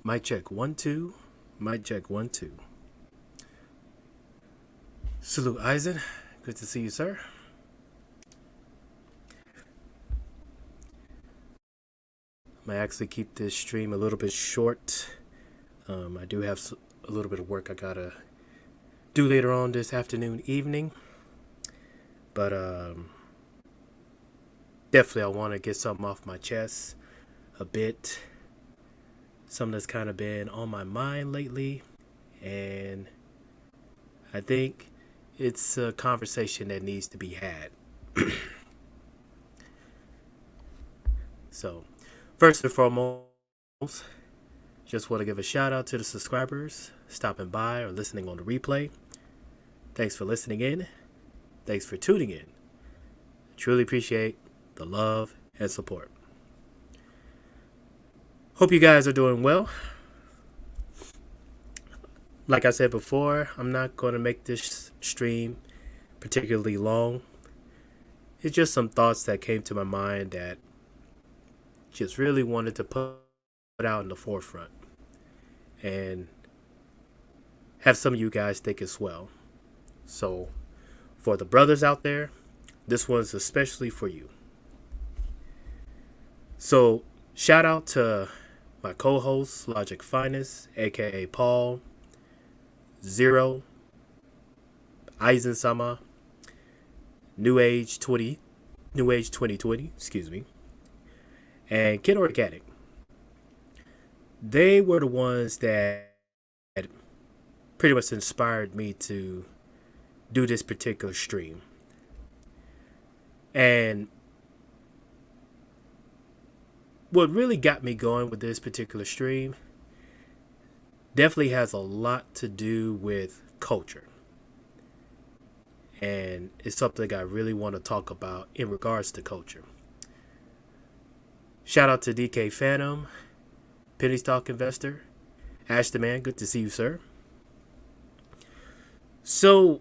Mic check 1 2. Mic check 1 2. Salute, Eisen. Good to see you, sir. I might actually keep this stream a little bit short. I do have a little bit of work I gotta do later on this afternoon, evening. But definitely I want to get something off my chest a bit. Something that's kind of been on my mind lately. And I think it's a conversation that needs to be had. So, first and foremost, just want to give a shout out to the subscribers stopping by or listening on the replay. Thanks for listening in. Thanks for tuning in. Truly appreciate the love and support. Hope you guys are doing well. Like I said before, I'm not going to make this stream particularly long. It's just some thoughts that came to my mind that just really wanted to put out in the forefront and have some of you guys think as well. So for the brothers out there, this one's especially for you. So shout out to my co-host Logic Finest, aka Paul, Zero, Eisen Sama, New Age 2020, excuse me, and Kid Organic. They were the ones that pretty much inspired me to do this particular stream. And what really got me going with this particular stream definitely has a lot to do with culture. And it's something I really want to talk about in regards to culture. Shout out to DK Phantom, Penny Stock Investor, Ash the Man, good to see you, sir. So,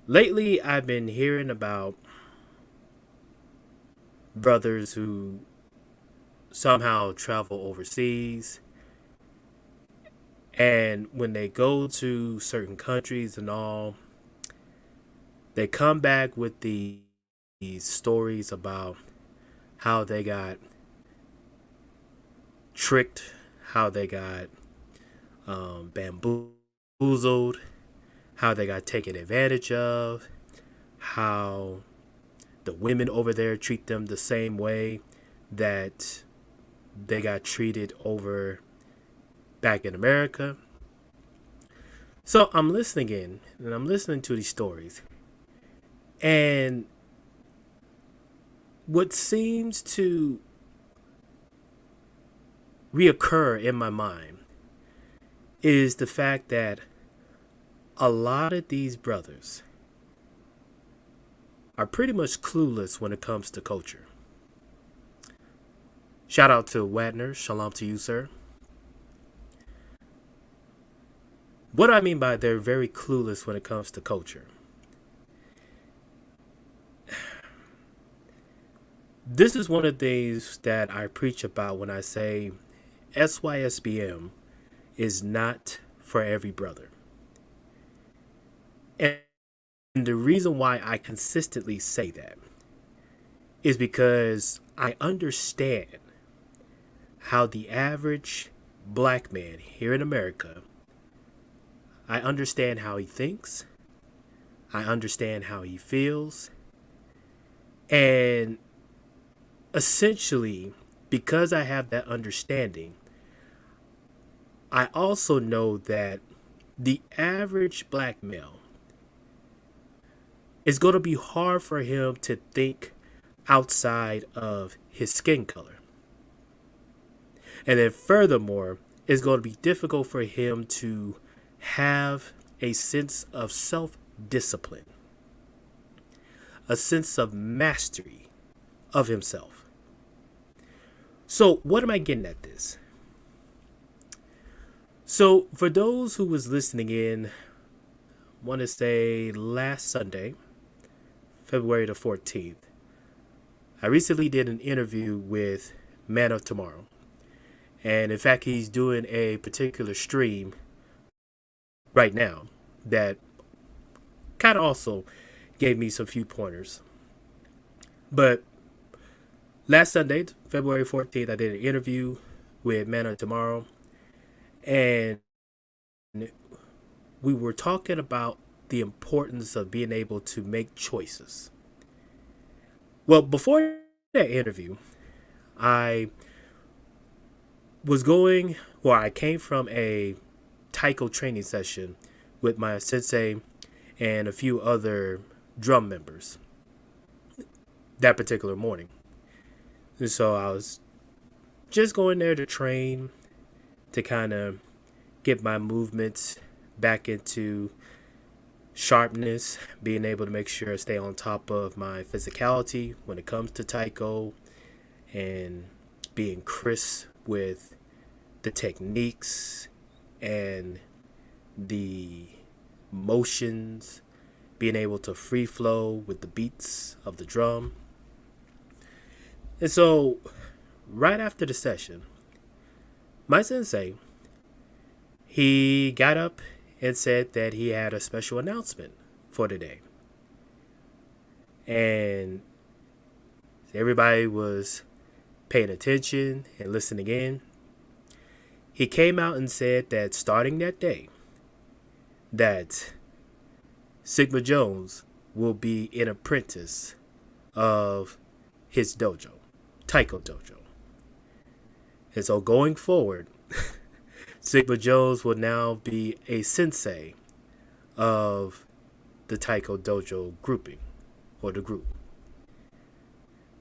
lately I've been hearing about brothers who somehow travel overseas, and when they go to certain countries and all, they come back with these stories about how they got tricked, how they got bamboozled, how they got taken advantage of, how the women over there treat them the same way that they got treated over back in America. So I'm listening in and I'm listening to these stories. And what seems to reoccur in my mind is the fact that a lot of these brothers are pretty much clueless when it comes to culture. Shout out to Wadner. Shalom to you, sir. What I mean by they're very clueless when it comes to culture. This is one of the things that I preach about when I say SYSBM is not for every brother. And the reason why I consistently say that is because I understand how the average black man here in America, I understand how he thinks, I understand how he feels, and essentially, because I have that understanding, I also know that the average black male, it's going to be hard for him to think outside of his skin color. And then furthermore, it's going to be difficult for him to have a sense of self-discipline, a sense of mastery of himself. So what am I getting at this? So for those who was listening in, I want to say last Sunday, February the 14th, I recently did an interview with Man of Tomorrow. And in fact, he's doing a particular stream right now that kind of also gave me some few pointers. But last Sunday, February 14th, I did an interview with Man of Tomorrow, and we were talking about the importance of being able to make choices. Well, before that interview, I I came from a taiko training session with my sensei and a few other drum members that particular morning. And so I was just going there to train, to kind of get my movements back into sharpness, being able to make sure I stay on top of my physicality when it comes to taiko, and being crisp with the techniques and the motions, being able to free flow with the beats of the drum. And so, right after the session, my sensei, he got up and said that he had a special announcement for today. And everybody was paying attention and listening in. He came out and said that starting that day, that Sigma Jones will be an apprentice of his dojo, Taiko Dojo. And so going forward, Sigma Jones will now be a sensei of the Taiko Dojo grouping, or the group.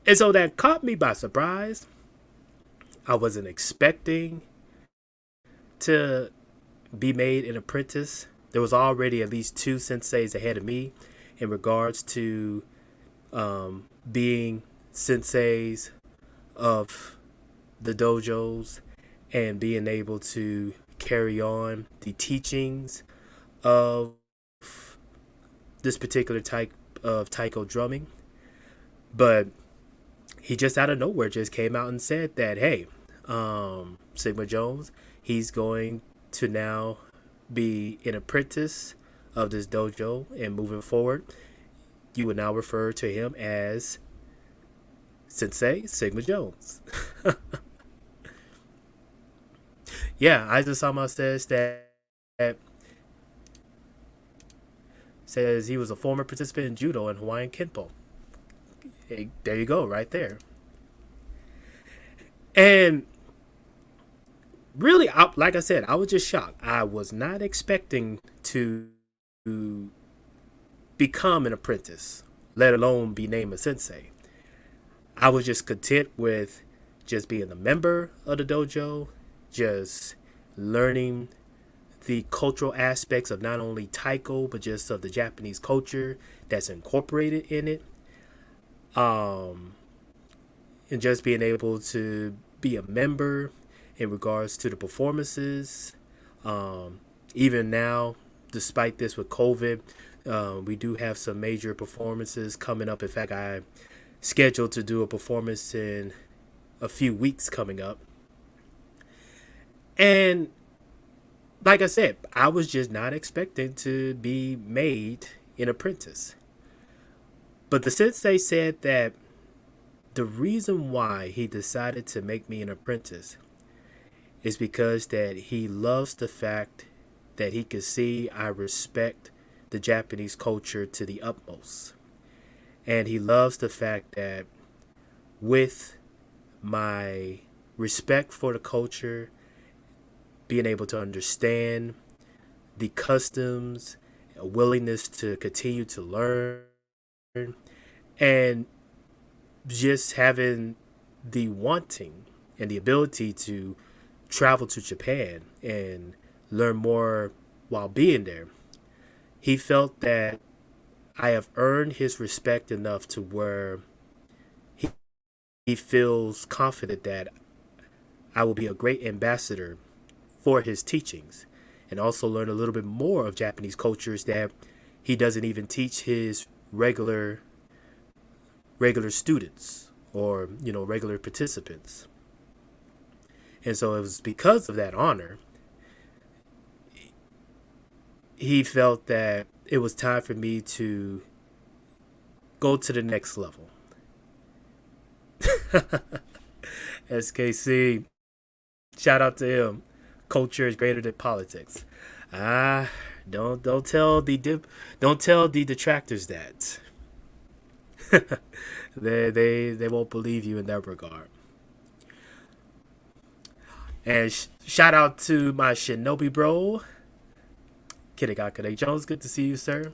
And so that caught me by surprise. I wasn't expecting to be made an apprentice. There was already at least 2 senseis ahead of me in regards to being senseis of the dojos and being able to carry on the teachings of this particular type of taiko drumming. But he just out of nowhere just came out and said that, hey, Sigma Jones, he's going to now be an apprentice of this dojo, and moving forward, you would now refer to him as Sensei Sigma Jones. Yeah, I just saw my says that says he was a former participant in judo and Hawaiian Kenpo. Hey, there you go, right there. And really, like I said, I was just shocked. I was not expecting to become an apprentice, let alone be named a sensei. I was just content with just being a member of the dojo, just learning the cultural aspects of not only taiko, but just of the Japanese culture that's incorporated in it. And just being able to be a member in regards to the performances. Even now, despite this with COVID, we do have some major performances coming up. In fact, I scheduled to do a performance in a few weeks coming up. And like I said, I was just not expecting to be made an apprentice. But the sensei said that the reason why he decided to make me an apprentice is because that he loves the fact that he could see I respect the Japanese culture to the utmost. And he loves the fact that with my respect for the culture, being able to understand the customs, a willingness to continue to learn, and just having the wanting and the ability to travel to Japan and learn more while being there. He felt that I have earned his respect enough to where he feels confident that I will be a great ambassador for his teachings, and also learn a little bit more of Japanese cultures that he doesn't even teach his regular students or regular participants. And so it was because of that honor, he felt that it was time for me to go to the next level. SKC, shout out to him. Culture is greater than politics. Ah, don't tell the detractors that. They won't believe you in that regard. And shout out to my Shinobi bro, Kitagakure Jones. Good to see you, sir.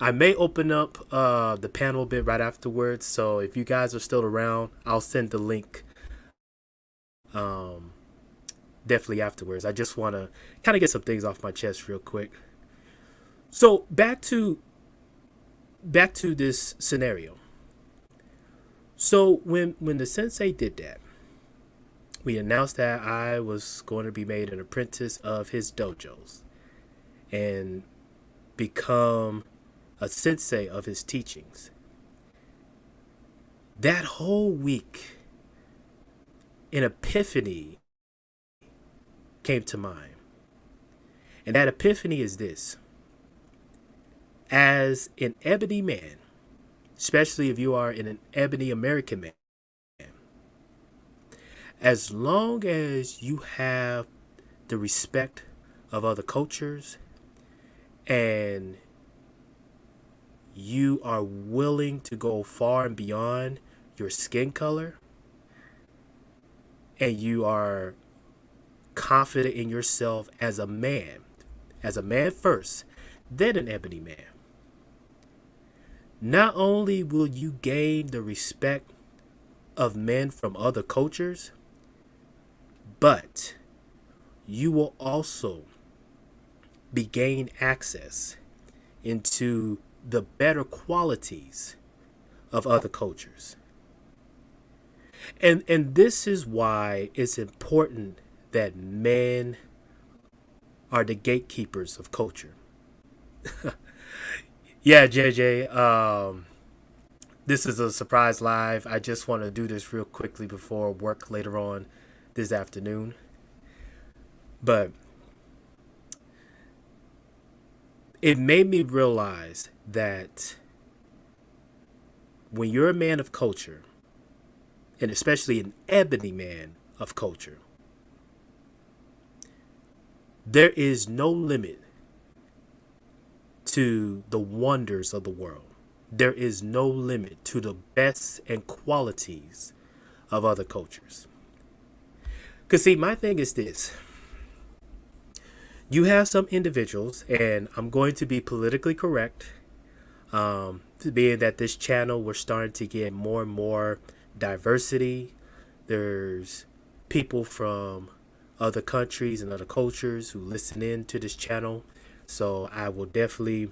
I may open up the panel a bit right afterwards, so if you guys are still around, I'll send the link um, definitely afterwards. I just want to kind of get some things off my chest real quick. So back to this scenario. So when the sensei did that, we announced that I was going to be made an apprentice of his dojos and become a sensei of his teachings. That whole week, an epiphany came to mind. And that epiphany is this. As an ebony man, especially if you are an ebony American man, as long as you have the respect of other cultures and you are willing to go far and beyond your skin color, and you are confident in yourself as a man first, then an ebony man, not only will you gain the respect of men from other cultures, but you will also be gain access into the better qualities of other cultures. And this is why it's important that men are the gatekeepers of culture. Yeah, JJ, this is a surprise live. I just want to do this real quickly before work later on this afternoon. But it made me realize that when you're a man of culture, and especially an ebony man of culture, there is no limit to the wonders of the world. There is no limit to the best and qualities of other cultures. Because, see, my thing is this. You have some individuals, and I'm going to be politically correct, being that this channel, we're starting to get more and more diversity. There's people from other countries and other cultures who listen in to this channel. So I will definitely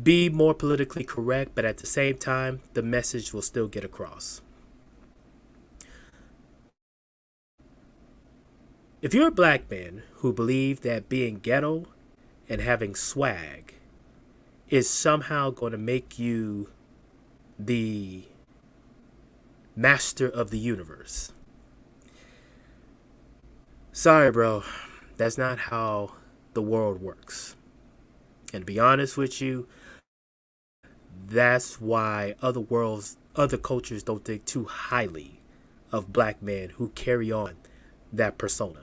be more politically correct, but at the same time, the message will still get across. If you're a black man who believes that being ghetto and having swag is somehow going to make you the master of the universe, sorry, bro, that's not how the world works. And to be honest with you, that's why other cultures don't think too highly of black men who carry on that persona.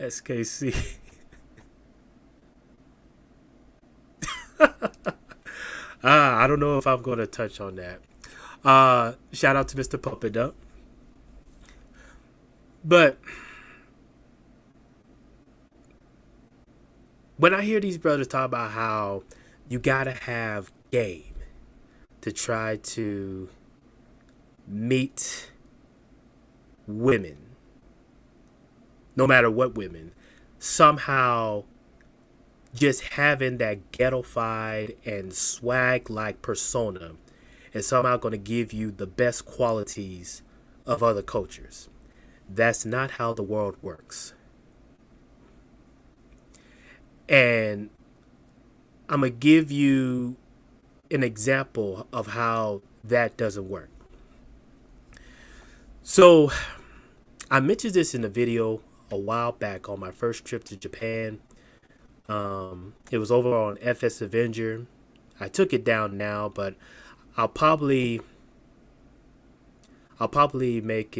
SKC. I don't know if I'm going to touch on that. Shout out to Mr. Puppet Up. But when I hear these brothers talk about how you gotta have game to try to meet women, no matter what women, somehow just having that ghettofied and swag-like persona is somehow going to give you the best qualities of other cultures. That's not how the world works. And I'm going to give you an example of how that doesn't work. So I mentioned this in a video a while back on my first trip to Japan. It was over on FS Avenger. I took it down now, but I'll probably make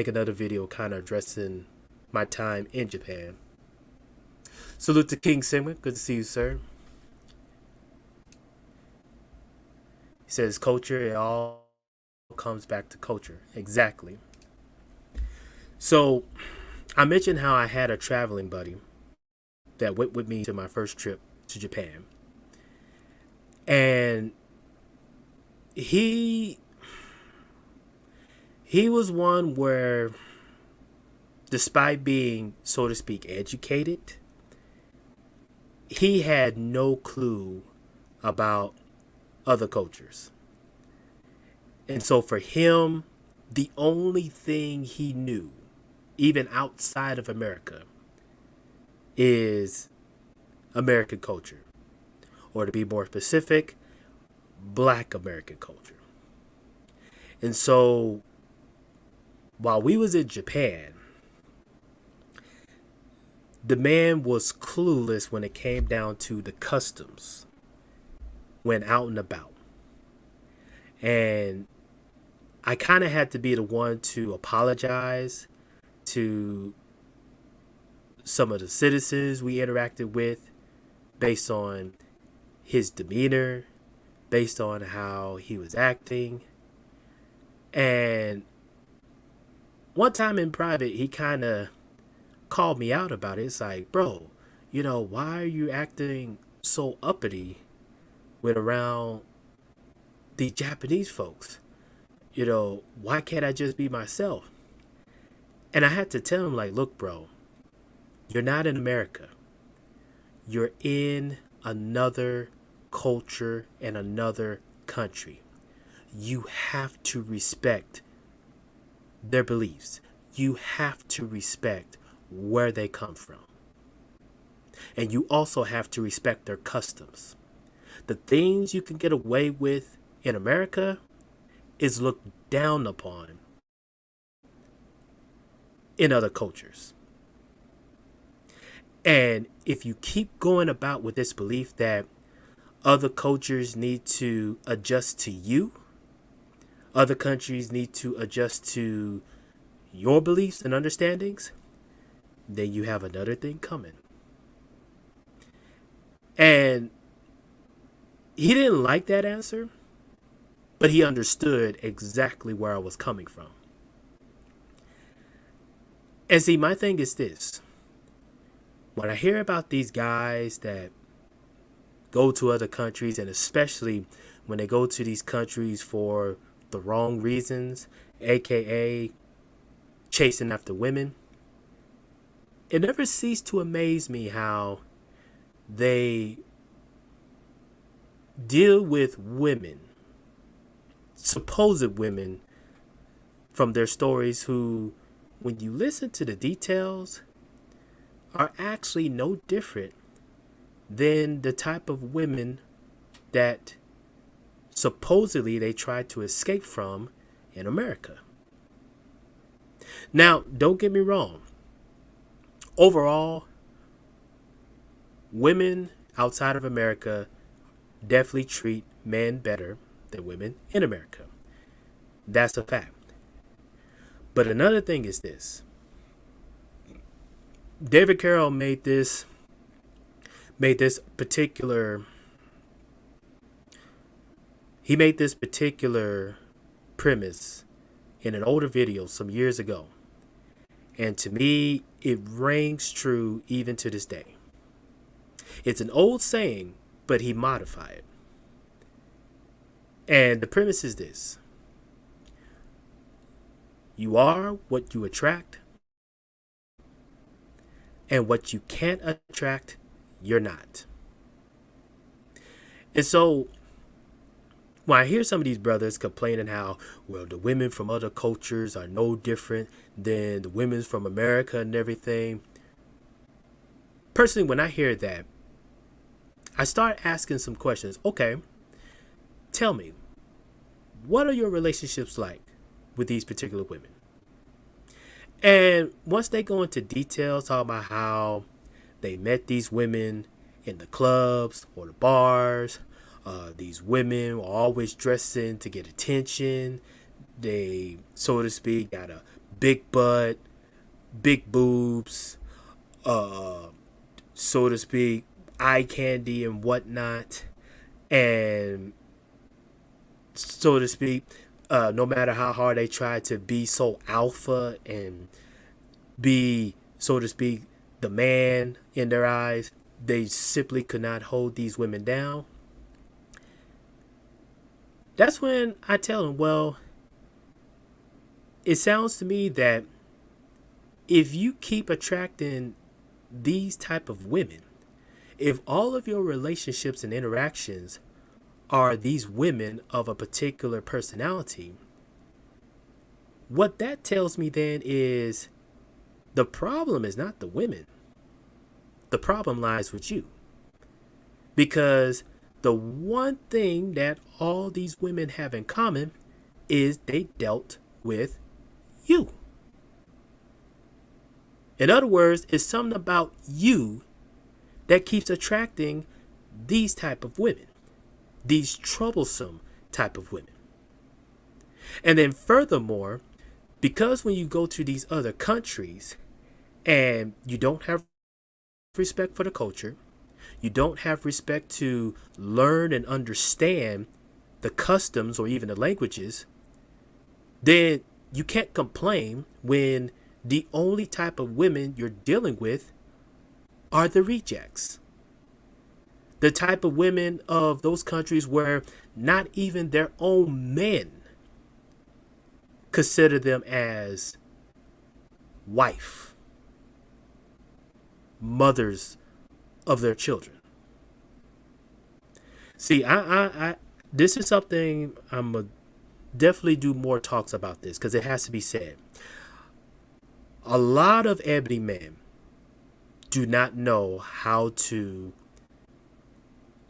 another video kind of addressing my time in Japan. Salute to King Sigma. Good to see you, sir. He says culture, it all comes back to culture. Exactly. So I mentioned how I had a traveling buddy that went with me to my first trip to Japan. And he was one where, despite being, so to speak, educated, he had no clue about other cultures. And so for him, the only thing he knew, even outside of America, is American culture. Or to be more specific, Black American culture. And so while we was in Japan, the man was clueless when it came down to the customs when out and about. And I kind of had to be the one to apologize to some of the citizens we interacted with based on his demeanor, based on how he was acting. And one time in private, he kind of called me out about it. It's like, bro, why are you acting so uppity when around these Japanese folks? Why can't I just be myself? And I had to tell him, like, look, bro, you're not in America. You're in another culture and another country. You have to respect their beliefs. You have to respect where they come from. And you also have to respect their customs. The things you can get away with in America is looked down upon in other cultures. And if you keep going about with this belief that other cultures need to adjust to you, other countries need to adjust to your beliefs and understandings, then you have another thing coming. And he didn't like that answer, but he understood exactly where I was coming from. And see, my thing is this. When I hear about these guys that go to other countries, and especially when they go to these countries for the wrong reasons, aka chasing after women, it never ceased to amaze me how they deal with women, supposed women, from their stories who, when you listen to the details, are actually no different than the type of women that supposedly they tried to escape from in America. Now, don't get me wrong. Overall, women outside of America definitely treat men better than women in America. That's a fact. But another thing is this. David Carroll made this particular premise in an older video some years ago. And to me, it rings true even to this day. It's an old saying, but he modified it. And the premise is this. You are what you attract, and what you can't attract, you're not. And so when I hear some of these brothers complaining how, well, the women from other cultures are no different than the women from America and everything, personally, when I hear that, I start asking some questions. Okay, tell me, what are your relationships like with these particular women? And once they go into details, talk about how they met these women in the clubs or the bars. These women were always dressing to get attention. They, so to speak, got a big butt, big boobs, so to speak, eye candy and whatnot. And so to speak, no matter how hard they try to be so alpha and be, so to speak, the man in their eyes, they simply could not hold these women down. That's when I tell them, well, it sounds to me that if you keep attracting these type of women, if all of your relationships and interactions are these women of a particular personality, what that tells me then is the problem is not the women. The problem lies with you. Because the one thing that all these women have in common is they dealt with you. In other words, it's something about you that keeps attracting these type of women, these troublesome type of women. And then furthermore, because when you go to these other countries and you don't have respect for the culture, you don't have respect to learn and understand the customs or even the languages, then you can't complain when the only type of women you're dealing with are the rejects. The type of women of those countries where not even their own men consider them as wife, mothers of their children. See, I this is something I'm gonna definitely do more talks about this because it has to be said. A lot of ebony men do not know how to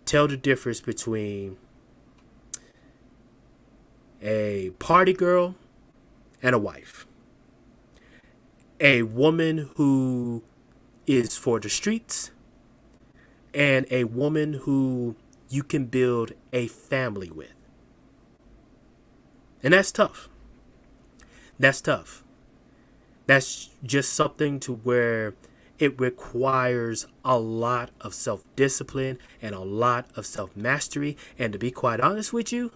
tell the difference between a party girl and a wife. A woman who is for the streets and a woman who you can build a family with. And that's tough. That's tough. That's just something to where it requires a lot of self-discipline and a lot of self-mastery. And to be quite honest with you,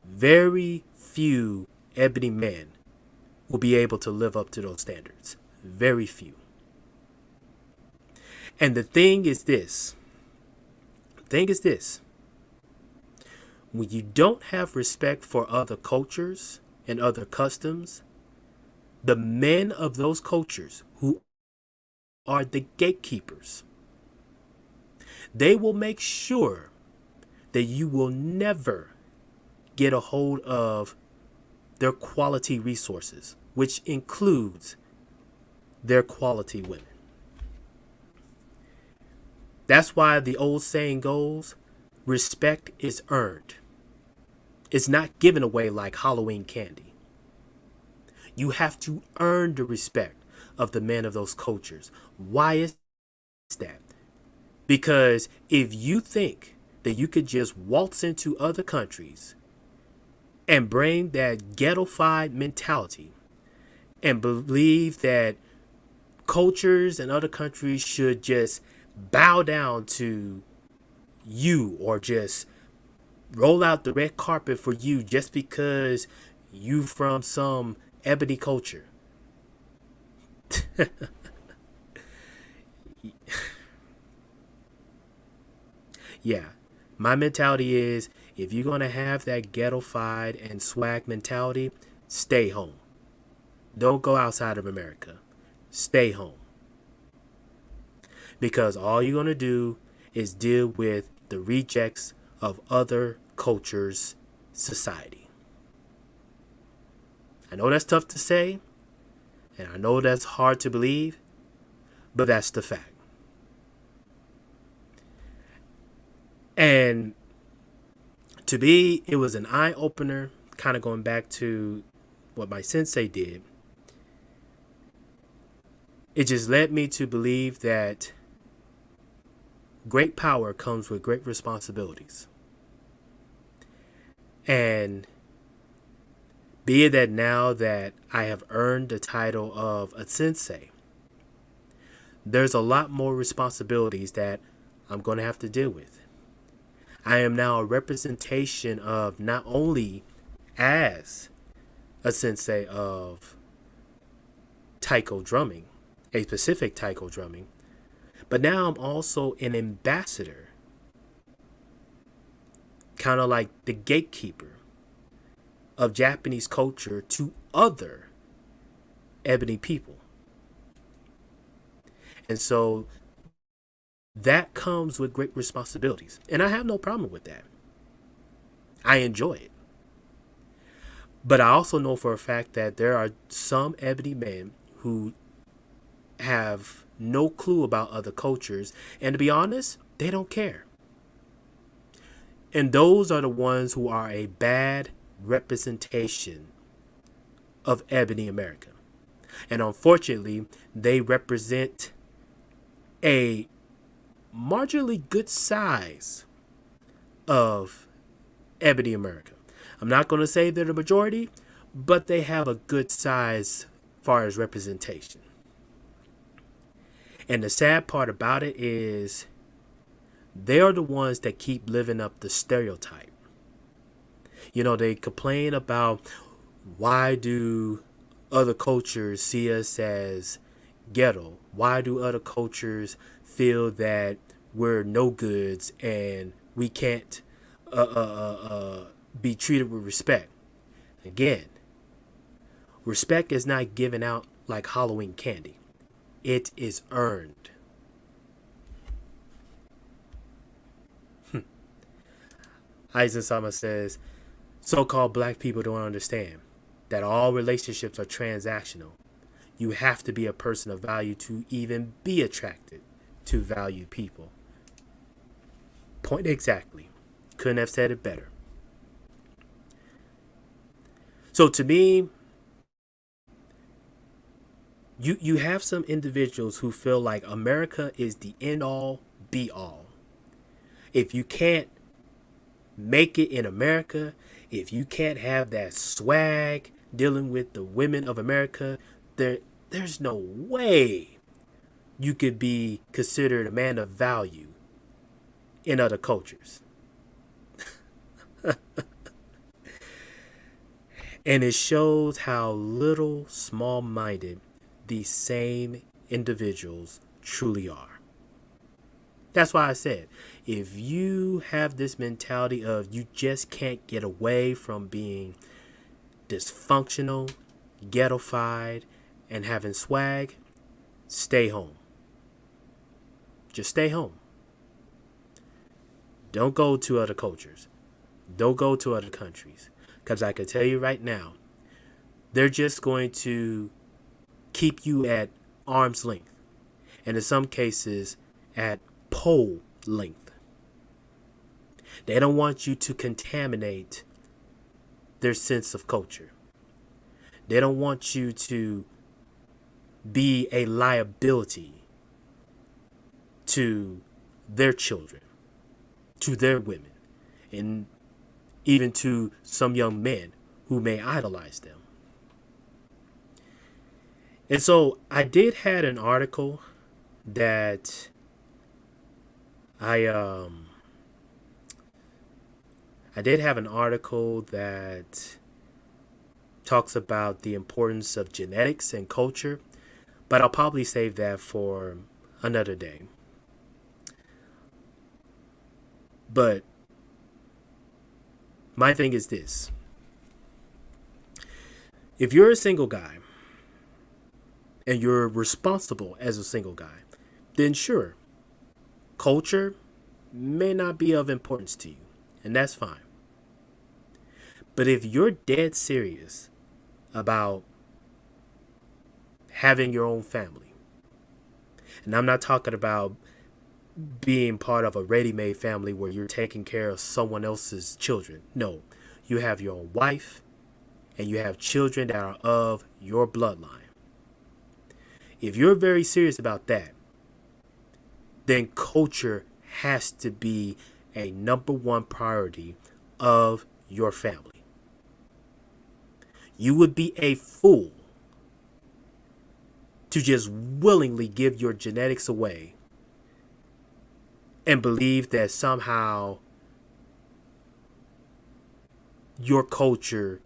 very few ebony men will be able to live up to those standards. Very few. And the thing is this. When you don't have respect for other cultures and other customs, the men of those cultures who are the gatekeepers, they will make sure that you will never get a hold of their quality resources, which includes their quality women. That's why the old saying goes, respect is earned. It's not given away like Halloween candy. You have to earn the respect of the men of those cultures. Why is that? Because if you think that you could just waltz into other countries and bring that ghettofied mentality and believe that cultures and other countries should just bow down to you or just roll out the red carpet for you just because you from some ebony culture. Yeah, my mentality is if you're going to have that ghettofied and swag mentality, stay home. Don't go outside of America. Stay home. Because all you're going to do is deal with the rejects of other cultures' society. I know that's tough to say, and I know that's hard to believe, but that's the fact. And To me, it was an eye opener, kind of going back to what my sensei did. It just led me to believe that great power comes with great responsibilities. And be it that now that I have earned the title of a sensei, there's a lot more responsibilities that I'm going to have to deal with. I am now a representation of not only as a sensei of taiko drumming, a specific taiko drumming, but now I'm also an ambassador, kind of like the gatekeeper of Japanese culture to other ebony people. And so that comes with great responsibilities. And I have no problem with that. I enjoy it. But I also know for a fact that there are some ebony men who have no clue about other cultures. And to be honest, they don't care. And those are the ones who are a bad representation of ebony America. And unfortunately, they represent a marginally good size of ebony America. I'm not going to say they're the majority, but they have a good size as far as representation. And the sad part about it is they are the ones that keep living up the stereotype. You know, they complain about why do other cultures see us as ghetto? Why do other cultures feel that we're no goods and we can't be treated with respect? Again, respect is not given out like Halloween candy. It is earned. Aizen-sama says, so-called black people don't understand that all relationships are transactional. You have to be a person of value to even be attracted to valued people. Point exactly. Couldn't have said it better. So to me, you have some individuals who feel like America is the end all be all. If you can't make it in America, if you can't have that swag dealing with the women of America, there's no way you could be considered a man of value in other cultures. And it shows how little small-minded these same individuals truly are. That's why I said, if you have this mentality of you just can't get away from being dysfunctional, ghettofied, and having swag, stay home. Just stay home. Don't go to other cultures. Don't go to other countries. Because I can tell you right now, they're just going to keep you at arm's length. And in some cases, at pole length. They don't want you to contaminate their sense of culture. They don't want you to be a liability to their children, to their women, and even to some young men who may idolize them. And so I did had an article that I did have an article that talks about the importance of genetics and culture, but I'll probably save that for another day. But my thing is this. If you're a single guy and you're responsible as a single guy, then sure, culture may not be of importance to you, and that's fine. But if you're dead serious about having your own family, and I'm not talking about being part of a ready-made family where you're taking care of someone else's children. No, you have your own wife and you have children that are of your bloodline. If you're very serious about that, then culture has to be a number one priority of your family. You would be a fool to just willingly give your genetics away and believe that somehow your culture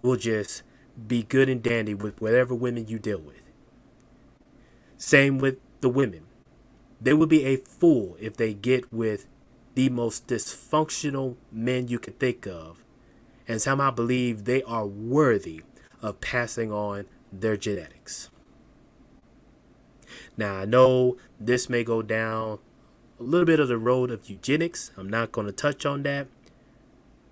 will just be good and dandy with whatever women you deal with. Same with the women. They would be a fool if they get with the most dysfunctional men you can think of and somehow believe they are worthy of passing on their genetics. Now, I know this may go down a little bit of the road of eugenics. I'm not going to touch on that.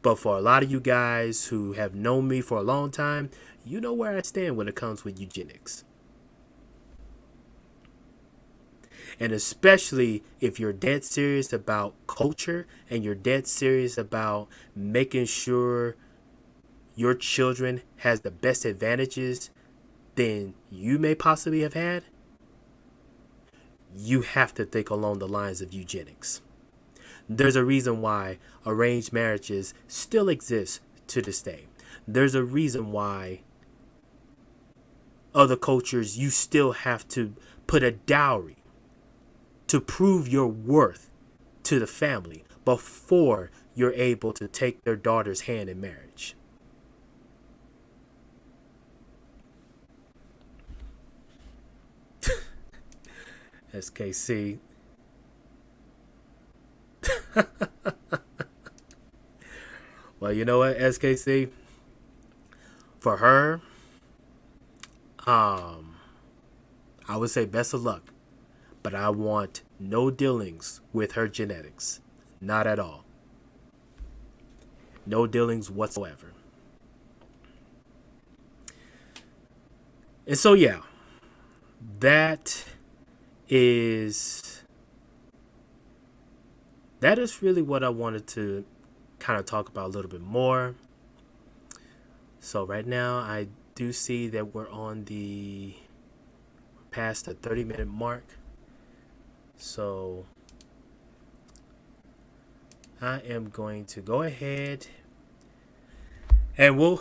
But for a lot of you guys who have known me for a long time, you know where I stand when it comes with eugenics. And especially if you're dead serious about culture and you're dead serious about making sure your children has the best advantages than you may possibly have had, you have to think along the lines of eugenics. There's a reason why arranged marriages still exist to this day. There's a reason why other cultures you still have to put a dowry to prove your worth to the family before you're able to take their daughter's hand in marriage. SKC. Well, you know what, SKC? For her, I would say best of luck. But I want no dealings with her genetics. Not at all. No dealings whatsoever. And so, yeah, that is really what I wanted to kind of talk about a little bit more. So right now I do see that we're past the 30-minute mark. So I am going to go ahead and we'll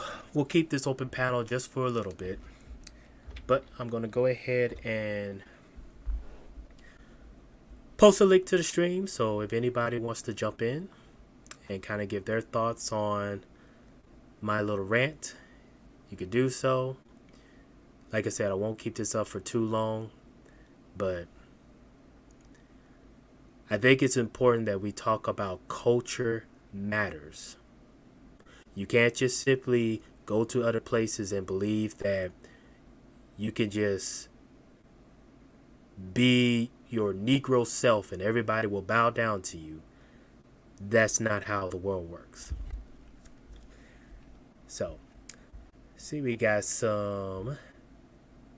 keep this open panel just for a little bit. But I'm going to go ahead and post a link to the stream, so if anybody wants to jump in and kind of give their thoughts on my little rant, you could do so. Like I said, I won't keep this up for too long, but I think it's important that we talk about culture matters. You can't just simply go to other places and believe that you can just be your Negro self and everybody will bow down to you. That's not how the world works. So, see, we got some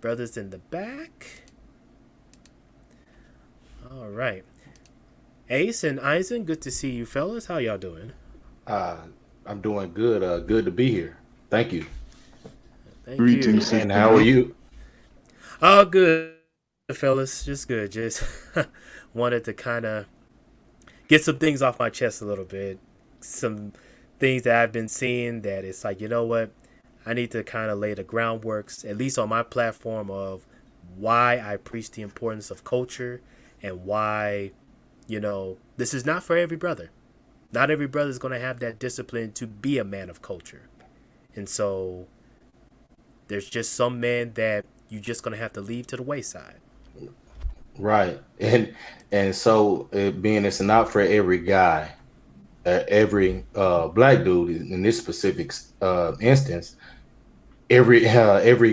brothers in the back. All right. Ace and Eisen, good to see you fellas. How y'all doing? I'm doing good. Good to be here. Thank you. Thank Greetings, you. And how are you? Oh, good, fellas. Just good. Just wanted to kind of get some things off my chest a little bit. Some things that I've been seeing that it's like, you know what? I need to kind of lay the groundworks, at least on my platform, of why I preach the importance of culture and why, this is not for every brother. Not every brother is going to have that discipline to be a man of culture. And so there's just some men that you're just going to have to leave to the wayside. Right. And so being it's not for every guy, every black dude in this specific instance, every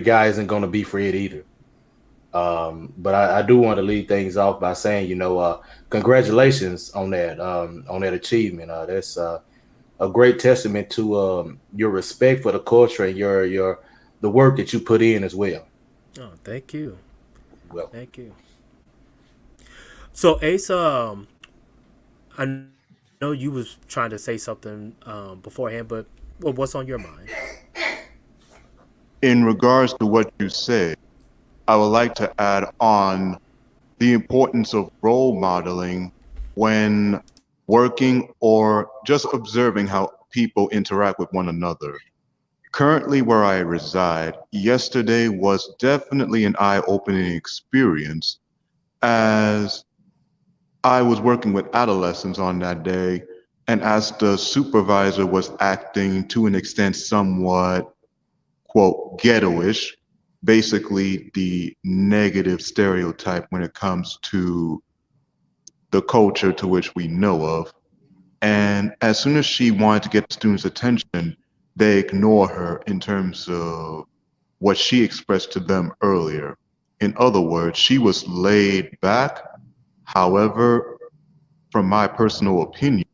guy isn't going to be for it either. But I do want to lead things off by saying, congratulations on that achievement. That's a great testament to your respect for the culture and the work that you put in as well. Oh, thank you. Well, Thank you. So Ace, I know you was trying to say something beforehand, but what's on your mind? In regards to what you said, I would like to add on the importance of role modeling when working or just observing how people interact with one another. Currently, where I reside, yesterday was definitely an eye opening experience as I was working with adolescents on that day. And as the supervisor was acting to an extent somewhat, quote, ghettoish, basically the negative stereotype when it comes to the culture to which we know of. And as soon as she wanted to get the students' attention, they ignore her in terms of what she expressed to them earlier. In other words, she was laid back. However, from my personal opinion,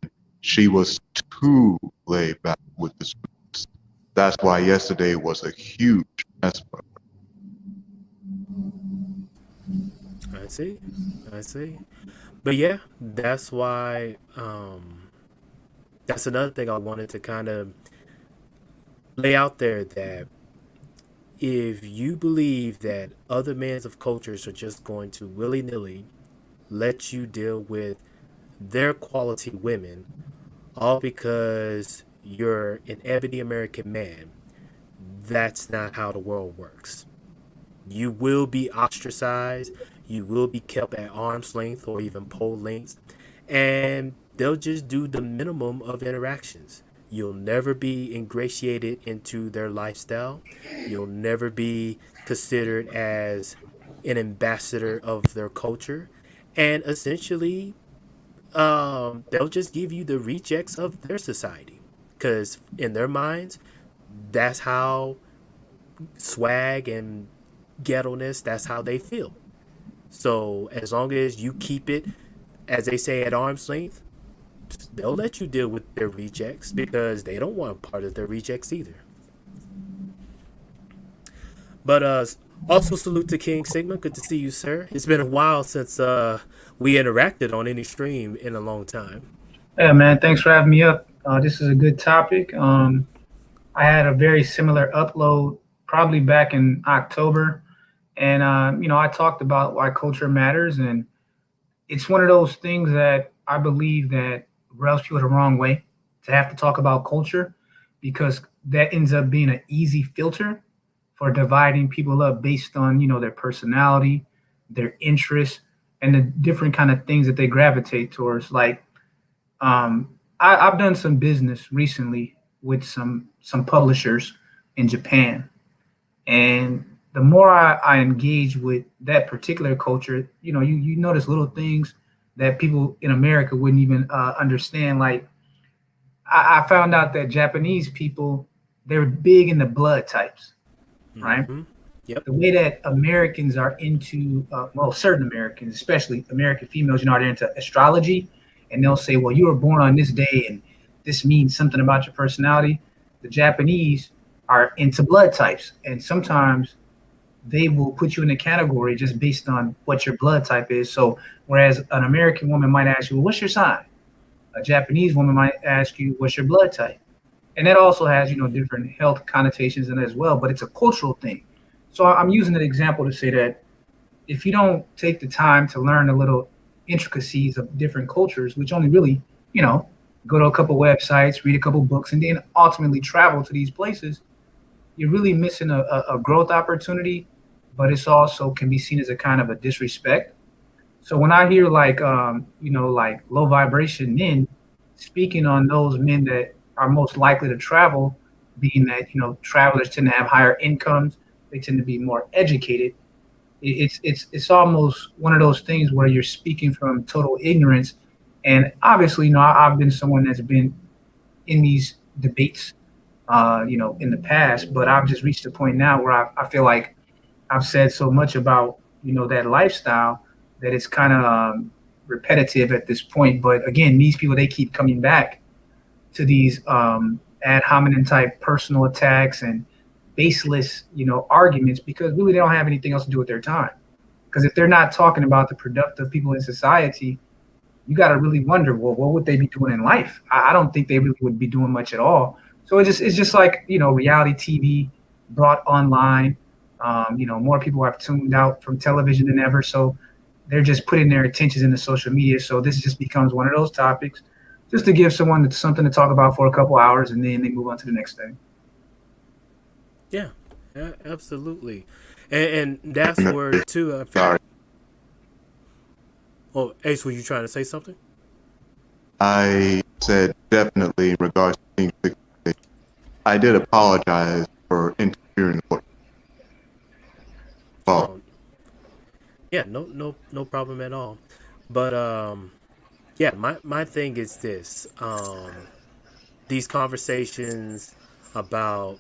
she was too laid back with the students. That's why yesterday was a huge mess for I see, I see. But yeah, that's why. That's another thing I wanted to kind of lay out there, that if you believe that other men's of cultures are just going to willy nilly let you deal with their quality women, all because you're an ebony American man, that's not how the world works. You will be ostracized, you will be kept at arm's length or even pole length, and they'll just do the minimum of interactions. You'll never be ingratiated into their lifestyle. You'll never be considered as an ambassador of their culture. And essentially, they'll just give you the rejects of their society. Because in their minds, that's how swag and ghetto-ness, that's how they feel. So as long as you keep it, as they say, at arm's length, they'll let you deal with their rejects because they don't want part of their rejects either. But also salute to King Sigma. Good to see you, sir. It's been a while since we interacted on any stream in a long time. Yeah, man. Thanks for having me up. This is a good topic. I had a very similar upload probably back in October, and I talked about why culture matters, and it's one of those things that I believe that rubs people the wrong way to have to talk about culture, because that ends up being an easy filter for dividing people up based on their personality, their interests, and the different kind of things that they gravitate towards. Like I've done some business recently with some publishers in Japan, and the more I engage with that particular culture, you notice little things that people in America wouldn't even understand. Like I found out that Japanese people, they're big in the blood types, right? Mm-hmm. Yep. The way that Americans are into, well, certain Americans, especially American females, are into astrology, and they'll say, well, you were born on this day, and this means something about your personality. The Japanese are into blood types, and sometimes they will put you in a category just based on what your blood type is. So, whereas an American woman might ask you, well, what's your sign? A Japanese woman might ask you, what's your blood type? And that also has, different health connotations in it as well, but it's a cultural thing. So I'm using that example to say that if you don't take the time to learn the little intricacies of different cultures, which only really, go to a couple websites, read a couple books, and then ultimately travel to these places, you're really missing a growth opportunity, but it's also can be seen as a kind of a disrespect. So when I hear like, like low vibration men speaking on those men that are most likely to travel, being that, travelers tend to have higher incomes, they tend to be more educated. It's almost one of those things where you're speaking from total ignorance. And obviously, I've been someone that's been in these debates, in the past, but I've just reached a point now where I feel like I've said so much about, that lifestyle that it's kind of repetitive at this point. But again, these people, they keep coming back to these ad hominem type personal attacks and baseless, arguments, because really they don't have anything else to do with their time. Because if they're not talking about the productive people in society, you got to really wonder, well, what would they be doing in life? I don't think they really would be doing much at all. So it's just like, reality TV brought online. More people have tuned out from television than ever. So they're just putting their attentions into social media. So this just becomes one of those topics just to give someone something to talk about for a couple hours, and then they move on to the next thing. Yeah, absolutely. And that's where, too, I feel. Sorry, Oh, Ace, were you trying to say something? I said definitely in regards to being 60. I did apologize for interfering. Oh, Oh, yeah, no problem at all. But yeah, my thing is this: these conversations about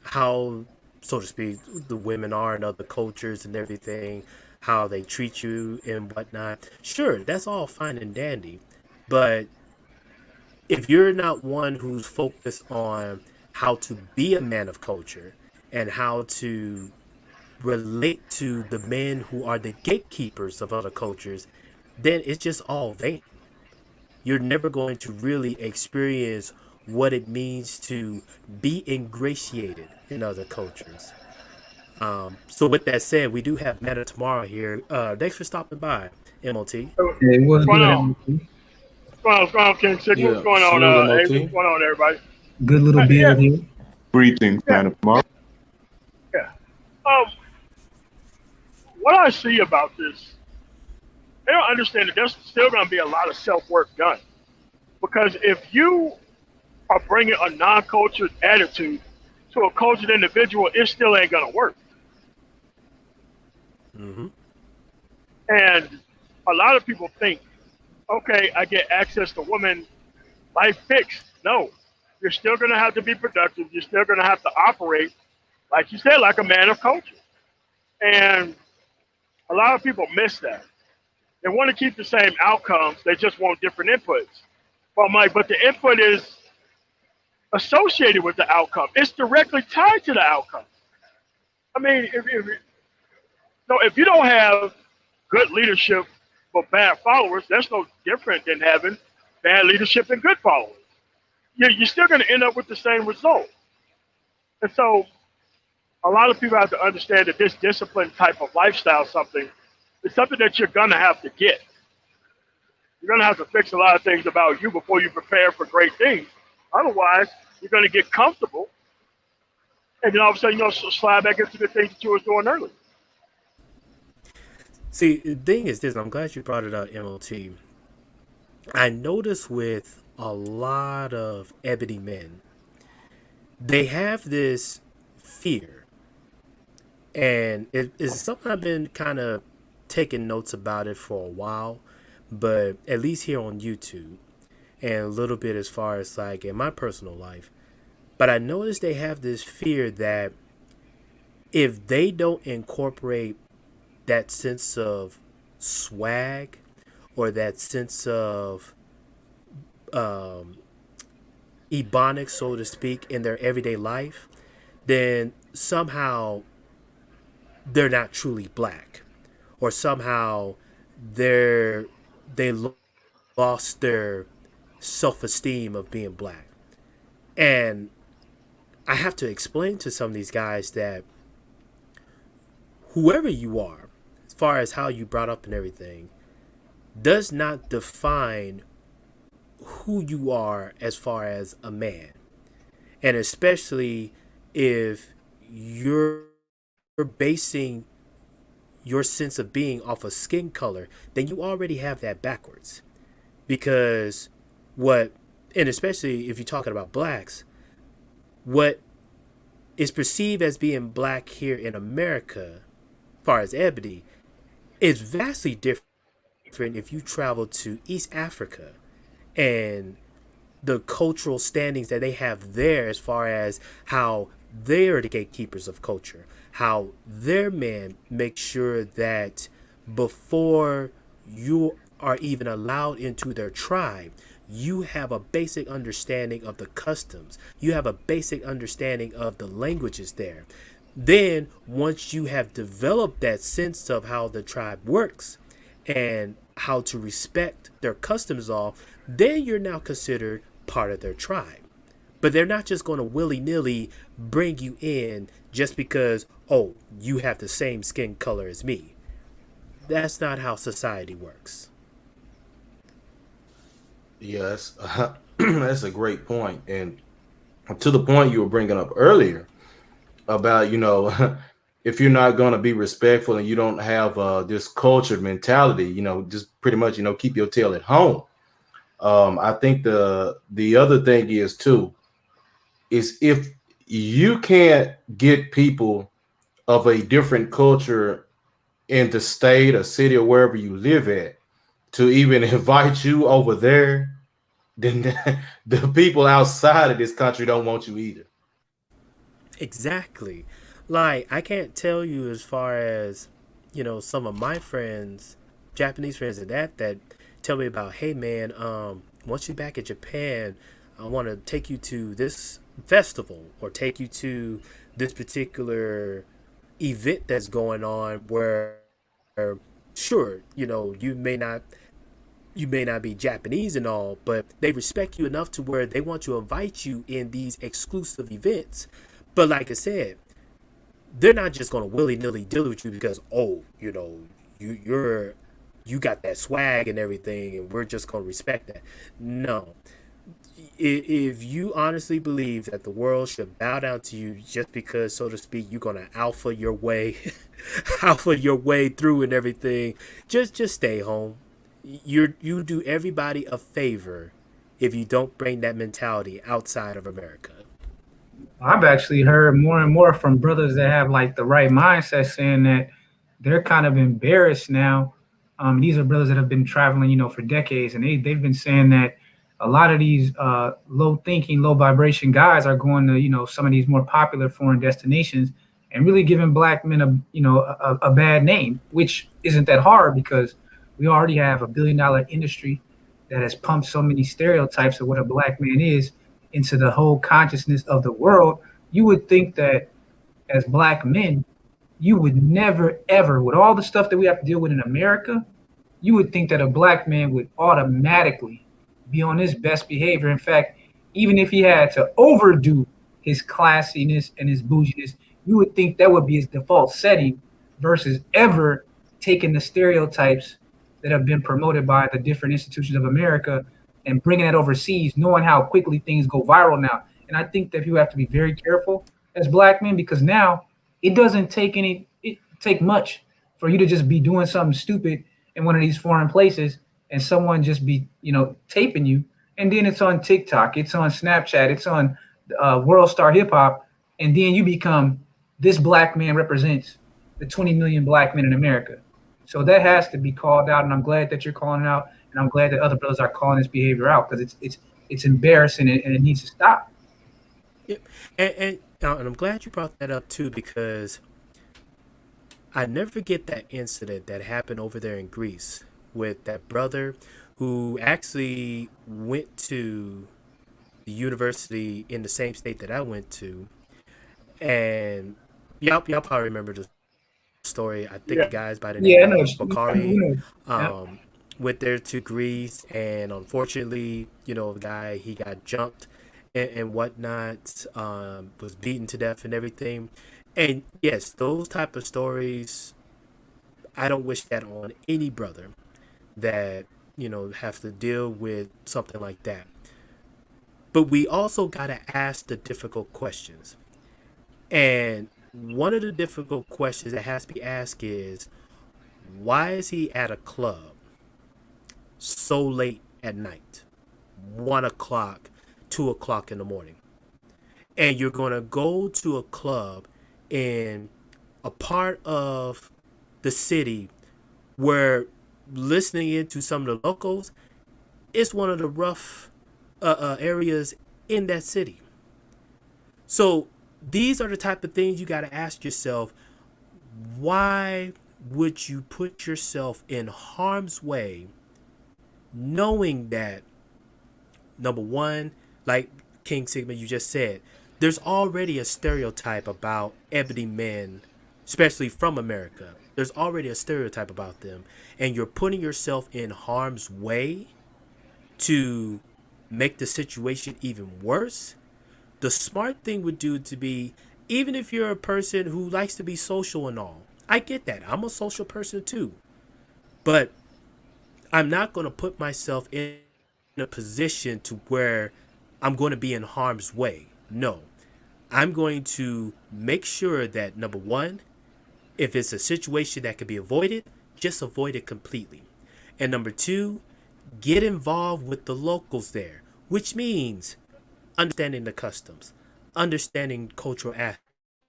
how, so to speak, the women are in other cultures and everything, how they treat you and whatnot. Sure, that's all fine and dandy, but if you're not one who's focused on how to be a man of culture and how to relate to the men who are the gatekeepers of other cultures, then it's just all vain. You're never going to really experience what it means to be ingratiated in other cultures. So with that said, we do have Meta tomorrow here. Thanks for stopping by, MOT. It was What's going good. on? What's going on, King Sigma? What's Yeah, going on, salute Abe? MOT. What's going on, everybody? Good little Yeah, build here. greetings, yeah, man of tomorrow. yeah. Um, what I see about this, they don't understand that there's still going to be a lot of self-work done. Because if you are bringing a non-cultured attitude to a cultured individual, it still ain't going to work. Mm-hmm. And a lot of people think, okay, I get access to women, life fixed. No, you're still going to have to be productive. You're still going to have to operate, like you said, like a man of culture. And a lot of people miss that. They want to keep the same outcomes. They just want different inputs. Well, Mike, but the input is associated with the outcome. It's directly tied to the outcome. I mean, if you don't have good leadership but bad followers, that's no different than having bad leadership and good followers. You're still going to end up with the same result. And so a lot of people have to understand that this discipline type of lifestyle is something that you're going to have to get. You're going to have to fix a lot of things about you before you prepare for great things. Otherwise, you're going to get comfortable, and then all of a sudden, slide back into the things that you were doing earlier. See, the thing is this, I'm glad you brought it up, MOT. I notice with a lot of ebony men, they have this fear. And it is something I've been kind of taking notes about it for a while, but at least here on YouTube and a little bit as far as like in my personal life. But I noticed they have this fear that if they don't incorporate that sense of swag or that sense of ebonics, so to speak, in their everyday life, then somehow they're not truly black, or somehow they lost their self-esteem of being black. And I have to explain to some of these guys that whoever you are, as far as how you brought up and everything, does not define who you are as far as a man. And especially if you're basing your sense of being off of skin color, then you already have that backwards. Because and especially if you're talking about blacks, what is perceived as being black here in America, as far as ebony, is vastly different if you travel to East Africa and the cultural standings that they have there, as far as how they are the gatekeepers of culture, how their men make sure that before you are even allowed into their tribe, you have a basic understanding of the customs. You have a basic understanding of the languages there. Then, once you have developed that sense of how the tribe works and how to respect their customs all, then you're now considered part of their tribe. But they're not just going to willy nilly bring you in just because, oh, you have the same skin color as me. That's not how society works. Yes, that's a great point. And to the point you were bringing up earlier about, if you're not going to be respectful and you don't have this cultured mentality, just pretty much, keep your tail at home. I think the other thing is too, is if you can't get people of a different culture in the state or city or wherever you live at to even invite you over there, then the people outside of this country don't want you either. Exactly. Like, I can't tell you as far as, some of my friends, Japanese friends and that tell me about, hey man, once you're back in Japan, I want to take you to this festival or take you to this particular event that's going on where sure, you may not be Japanese and all, but they respect you enough to where they want to invite you in these exclusive events. But like I said, they're not just going to willy nilly deal with you because, oh, you got that swag and everything, and we're just going to respect that. No, if you honestly believe that the world should bow down to you just because, so to speak, you're going to alpha your way, alpha your way through and everything, just stay home. You do everybody a favor if you don't bring that mentality outside of America. I've actually heard more and more from brothers that have like the right mindset saying that they're kind of embarrassed now. These are brothers that have been traveling, for decades, and they've been saying that a lot of these low thinking, low vibration guys are going to, some of these more popular foreign destinations and really giving black men a bad name, which isn't that hard because we already have $1 billion industry that has pumped so many stereotypes of what a black man is into the whole consciousness of the world. You would think that as black men, you would never, ever, with all the stuff that we have to deal with in America, you would think that a black man would automatically be on his best behavior. In fact, even if he had to overdo his classiness and his bouginess, you would think that would be his default setting versus ever taking the stereotypes that have been promoted by the different institutions of America and bringing it overseas, knowing how quickly things go viral now. And I think that you have to be very careful as black men because now it doesn't take much for you to just be doing something stupid in one of these foreign places and someone just be, taping you. And then it's on TikTok, it's on Snapchat, it's on World Star Hip Hop. And then you become this black man represents the 20 million black men in America. So that has to be called out. And I'm glad that you're calling it out. And I'm glad that other brothers are calling this behavior out because it's embarrassing and it needs to stop. Yep. And I'm glad you brought that up too because I never forget that incident that happened over there in Greece with that brother who actually went to the university in the same state that I went to. And y'all probably remember the story. I think Yeah. the guys by the Yeah, I name know. of Bakari Yeah. went there to Greece, and unfortunately, the guy, he got jumped and whatnot, was beaten to death and everything. And yes, those type of stories, I don't wish that on any brother that have to deal with something like that. But we also gotta ask the difficult questions. And one of the difficult questions that has to be asked is, why is he at a club so late at night? 1 o'clock, 2 o'clock in the morning. And you're going to go to a club in a part of the city where listening into some of the locals, it's one of the rough areas in that city. So these are the type of things you got to ask yourself. Why would you put yourself in harm's way knowing that, number one, like King Sigma, you just said, there's already a stereotype about ebony men, especially from America. There's already a stereotype about them, and you're putting yourself in harm's way to make the situation even worse. The smart thing would do to be, even if you're a person who likes to be social and all, I get that. I'm a social person too. But I'm not going to put myself in a position to where I'm going to be in harm's way. No. I'm going to make sure that, number one, if it's a situation that can be avoided, just avoid it completely. And number two, get involved with the locals there, which means understanding the customs, understanding cultural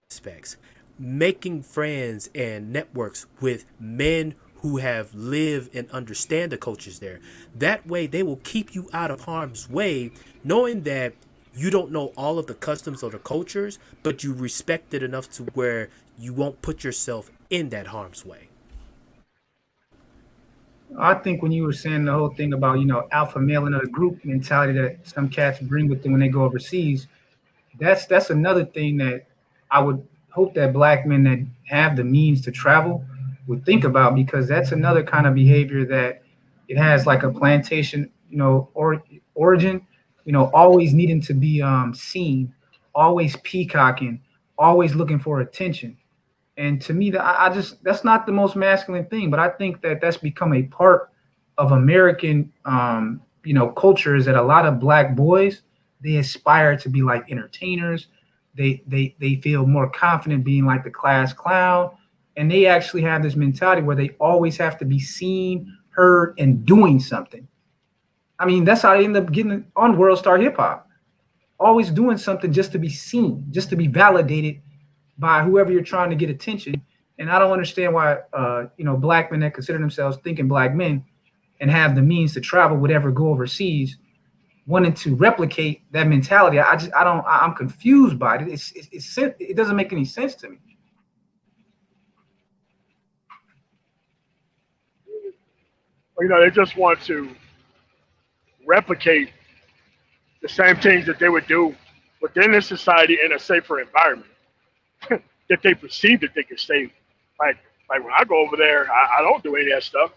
aspects, making friends and networks with men who have lived and understand the cultures there. That way they will keep you out of harm's way, knowing that you don't know all of the customs or the cultures, but you respect it enough to where you won't put yourself in that harm's way. I think when you were saying the whole thing about, alpha male and the group mentality that some cats bring with them when they go overseas, that's another thing that I would hope that black men that have the means to travel would think about, because that's another kind of behavior that it has like a plantation, origin, always needing to be seen, always peacocking, always looking for attention. And to me, that I just that's not the most masculine thing, but I think that that's become a part of American, culture. Is that a lot of black boys, they aspire to be like entertainers. They feel more confident being like the class clown, and they actually have this mentality where they always have to be seen, heard, and doing something. I mean, that's how they end up getting on World Star Hip Hop, always doing something just to be seen, just to be validated by whoever you're trying to get attention. And I don't understand why, black men that consider themselves thinking black men and have the means to travel, would ever go overseas, wanting to replicate that mentality. I'm confused by it. It doesn't make any sense to me. They just want to replicate the same things that they would do within the society in a safer environment that they perceive that they can stay. Like, like when I go over there, I don't do any of that stuff.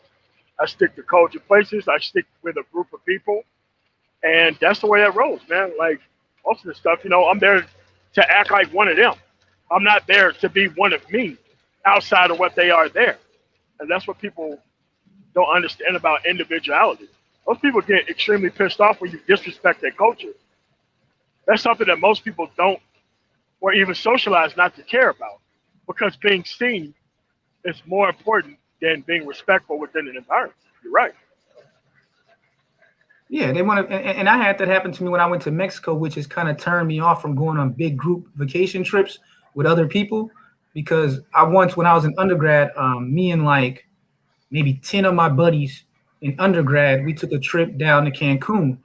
I stick to culture places. I stick with a group of people, and that's the way that rolls, man. Like most of the stuff, I'm there to act like one of them. I'm not there to be one of me outside of what they are there, and that's what people don't understand about individuality. Most people get extremely pissed off when you disrespect their culture. That's something that most people don't, or even socialize not to care about, because being seen is more important than being respectful within an environment. You're right. Yeah, they want to, and I had that happen to me when I went to Mexico, which has kind of turned me off from going on big group vacation trips with other people, because when I was in undergrad, me and like maybe 10 of my buddies in undergrad, we took a trip down to Cancun,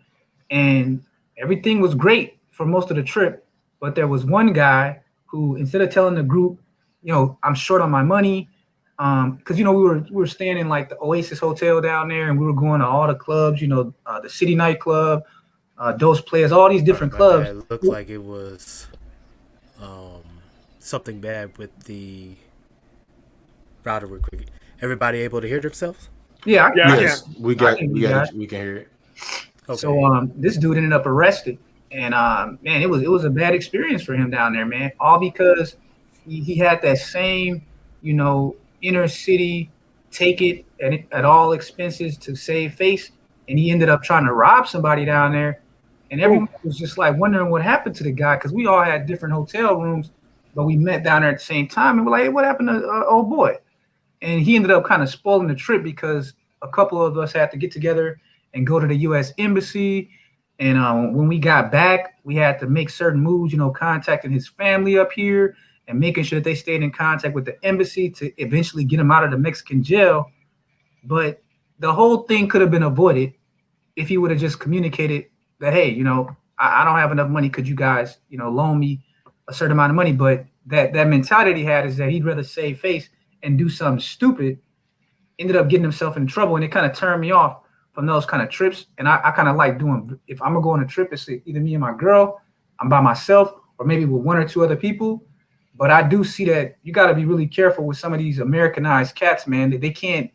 and everything was great for most of the trip. But there was one guy who, instead of telling the group, I'm short on my money, because we were staying in like the Oasis Hotel down there, and we were going to all the clubs, the City Nightclub, Dos Players, all these different clubs. It looked like it was something bad with the router. Everybody able to hear themselves? Yeah, Yes, we can hear it. Okay. So this dude ended up arrested, and man, it was a bad experience for him down there, man. All because he had that same, inner city take it at all expenses to save face, and he ended up trying to rob somebody down there, and everyone was just like wondering what happened to the guy, because we all had different hotel rooms, but we met down there at the same time, and we're like, hey, what happened to old boy? And he ended up kind of spoiling the trip, because a couple of us had to get together and go to the U.S. Embassy. And when we got back, we had to make certain moves, contacting his family up here and making sure that they stayed in contact with the embassy to eventually get him out of the Mexican jail. But the whole thing could have been avoided if he would have just communicated that, hey, I don't have enough money. Could you guys, loan me a certain amount of money? But that mentality he had is that he'd rather save face and do something stupid, ended up getting himself in trouble. And it kind of turned me off from those kind of trips. And I kind of like doing, if I'm gonna go on a trip, it's either me and my girl, I'm by myself, or maybe with one or two other people. But I do see that you got to be really careful with some of these Americanized cats, man. They can't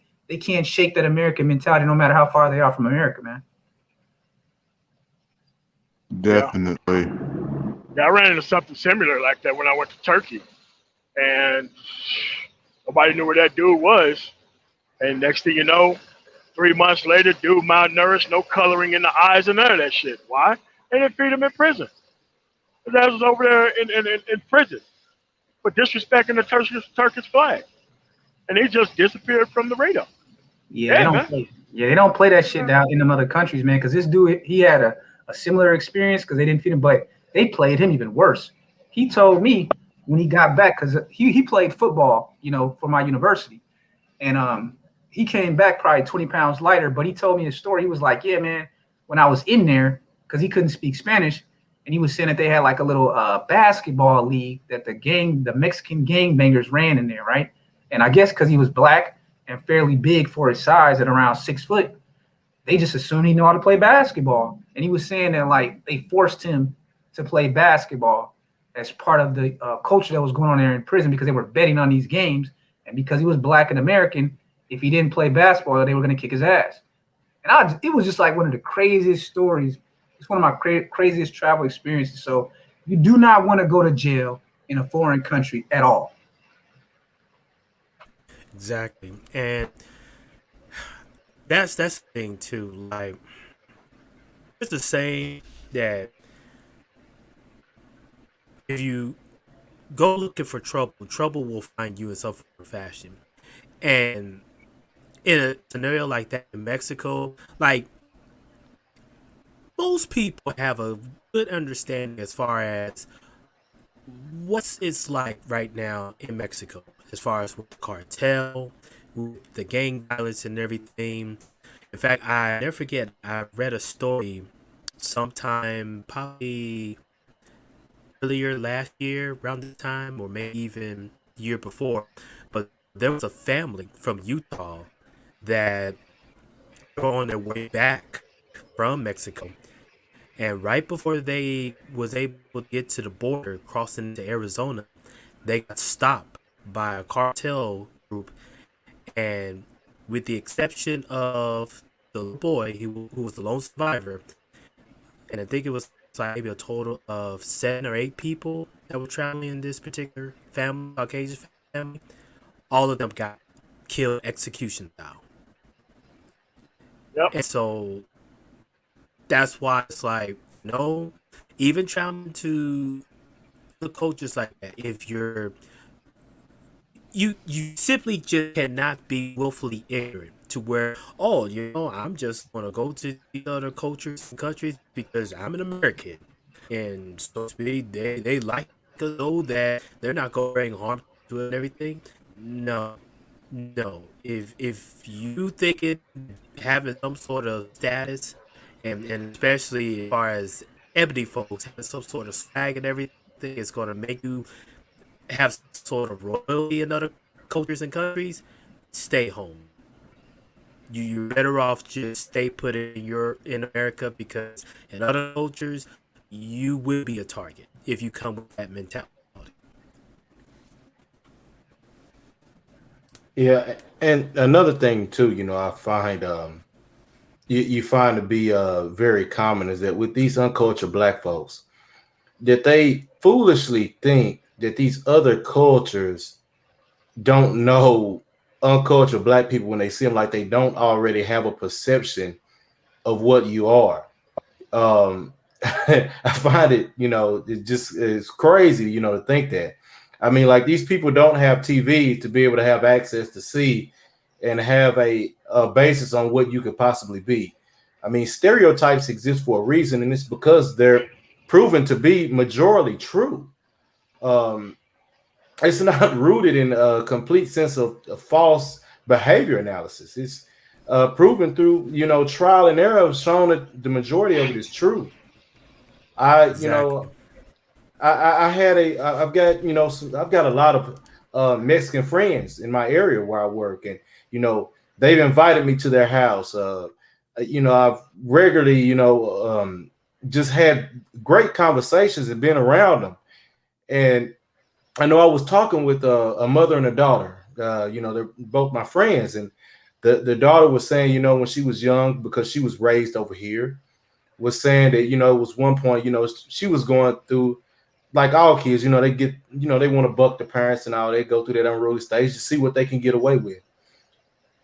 shake that American mentality no matter how far they are from America, man. Yeah. Definitely. Yeah, I ran into something similar like that when I went to Turkey, and nobody knew where that dude was. And next thing you know, 3 months later, dude malnourished, no coloring in the eyes, and none of that shit. Why? They didn't feed him in prison. His ass was over there in prison for disrespecting the Turkish flag, and he just disappeared from the radar. Yeah, they Yeah, don't man. play. Yeah, they don't play that shit down in them other countries, man. Because this dude, he had a similar experience because they didn't feed him, but they played him even worse. He told me when he got back because he played football, for my university, and he came back probably 20 pounds lighter. But he told me his story. He was like, "Yeah, man, when I was in there, because he couldn't speak Spanish, and he was saying that they had like a little basketball league that the Mexican gangbangers ran in there, right? And I guess because he was black and fairly big for his size at around 6 foot, they just assumed he knew how to play basketball. And he was saying that like they forced him to play basketball as part of the culture that was going on there in prison because they were betting on these games. And because he was black and American, if he didn't play basketball, they were going to kick his ass. And it was just like one of the craziest stories. It's one of my craziest travel experiences. So you do not want to go to jail in a foreign country at all. Exactly. And that's the thing too. Like it's the same that if you go looking for trouble, trouble will find you in some form or fashion. And in a scenario like that in Mexico, like most people have a good understanding as far as what's it's like right now in Mexico, as far as with the cartel, with the gang violence and everything. In fact, I never forget, I read a story sometime probably earlier last year, around this time, or maybe even the year before. But there was a family from Utah that were on their way back from Mexico, and right before they was able to get to the border, crossing into Arizona, they got stopped by a cartel group, and with the exception of the little boy who was the lone survivor, and I think it was like maybe a total of 7 or 8 people that were traveling in this particular family, Caucasian family, all of them got killed execution style. Yep. And so that's why it's like, no, even traveling to the cultures like that, if you simply just cannot be willfully ignorant to where, oh, I'm just gonna go to these other cultures and countries because I'm an American, and so to speak, they like us so that they're not going to bring harm to it and everything. No, no. If you think it having some sort of status, and especially as far as ebony folks having some sort of swag and everything, is going to make you have sort of royalty in other cultures and countries, stay home. You're better off just stay put in America, because in other cultures you will be a target if you come with that mentality. Yeah, and another thing too, I find you find to be very common is that with these uncultured black folks, that they foolishly think that these other cultures don't know uncultured black people when they see them, like they don't already have a perception of what you are. I find it, it's crazy, to think that. I mean, like these people don't have TV to be able to have access to see and have a basis on what you could possibly be. I mean, stereotypes exist for a reason, and it's because they're proven to be majorly true. Um, it's not rooted in a complete sense of false behavior analysis. It's proven through, trial and error have shown that the majority of it is true. I, you Exactly. know, I've got, I've got a lot of Mexican friends in my area where I work, and they've invited me to their house. I've regularly, just had great conversations and been around them, And I know I was talking with a mother and a daughter. They're both my friends, and the daughter was saying, when she was young, because she was raised over here, was saying that it was one point, she was going through, like all kids, they get, they want to buck the parents and all. They go through that unruly stage to see what they can get away with.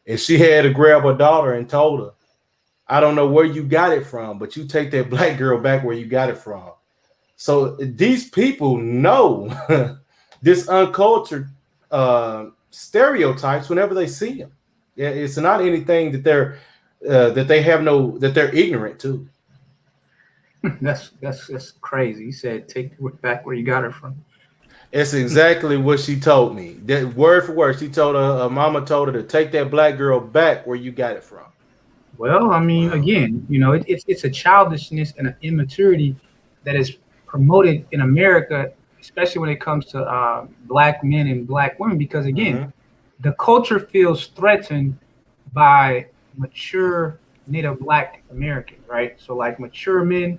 And she had to grab her daughter and told her, I don't know where you got it from, but you take that black girl back where you got it from. So these people know this uncultured stereotypes whenever they see them. Yeah, it's not anything that they're ignorant to. That's crazy. You said take it back where you got it from. It's exactly what she told me. That word for word, she told her mama told her to take that black girl back where you got it from. Well, I mean, Wow. again, it's a childishness and an immaturity that is promoted in America, especially when it comes to black men and black women, because again, the culture feels threatened by mature Native Black Americans, right? So like mature men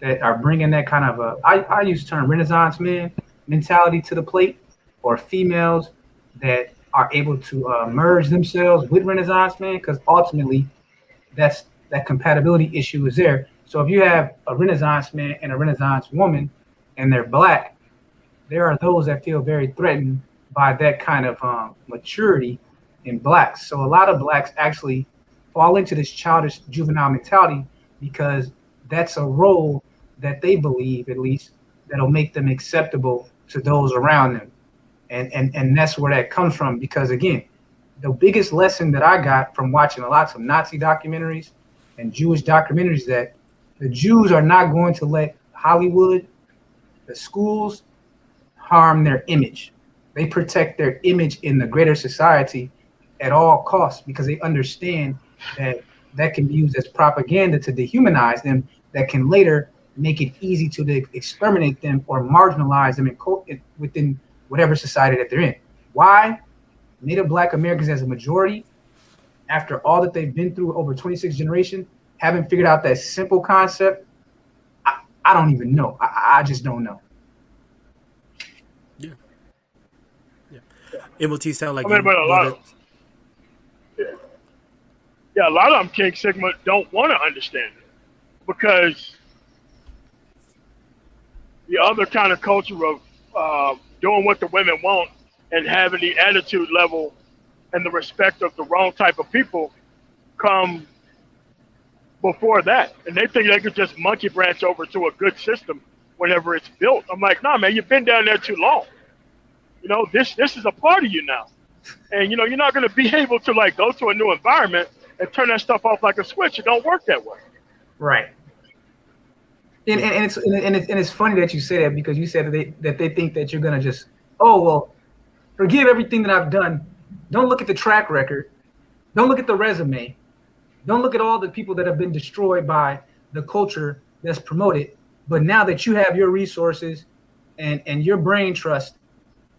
that are bringing that kind of I use the term Renaissance man mentality to the plate, or females that are able to merge themselves with Renaissance man, because ultimately that compatibility issue is there. So if you have a Renaissance man and a Renaissance woman and they're black, there are those that feel very threatened by that kind of maturity in blacks. So a lot of blacks actually fall into this childish juvenile mentality because that's a role that they believe, at least, that'll make them acceptable to those around them. And that's where that comes from, because again, the biggest lesson that I got from watching lots of Nazi documentaries and Jewish documentaries, that the Jews are not going to let Hollywood, the schools, harm their image. They protect their image in the greater society at all costs, because they understand that that can be used as propaganda to dehumanize them, that can later make it easy to exterminate them or marginalize them within whatever society that they're in. Why? Native Black Americans as a majority, after all that they've been through over 26 generations, haven't figured out that simple concept. I don't even know. I just don't know. Yeah. MOT sound like I mean, but a lot wanna- of a lot of them King Sigma don't want to understand it, because the other kind of culture of doing what the women want and having the attitude level and the respect of the wrong type of people come before that. And they think they could just monkey branch over to a good system whenever it's built. I'm like, nah, man, you've been down there too long. This is a part of you now. And, you're not going to be able to, like, go to a new environment and turn that stuff off like a switch. It don't work that way. Right. And it's funny that you say that, because you said that they think that you're going to just, oh, well, forgive everything that I've done. Don't look at the track record. Don't look at the resume. Don't look at all the people that have been destroyed by the culture that's promoted. But now that you have your resources and your brain trust,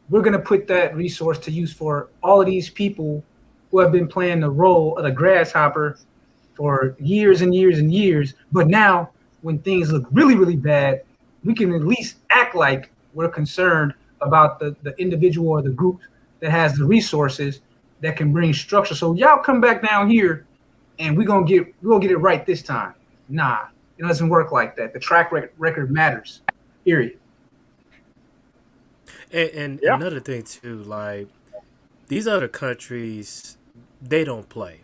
we're going to put that resource to use for all of these people who have been playing the role of the grasshopper for years and years and years. But now, when things look really, really bad, we can at least act like we're concerned about the individual or the group that has the resources that can bring structure. So y'all come back down here and we're gonna get it right this time. Nah, it doesn't work like that. The track record matters. Period. And another thing too, like these other countries, they don't play.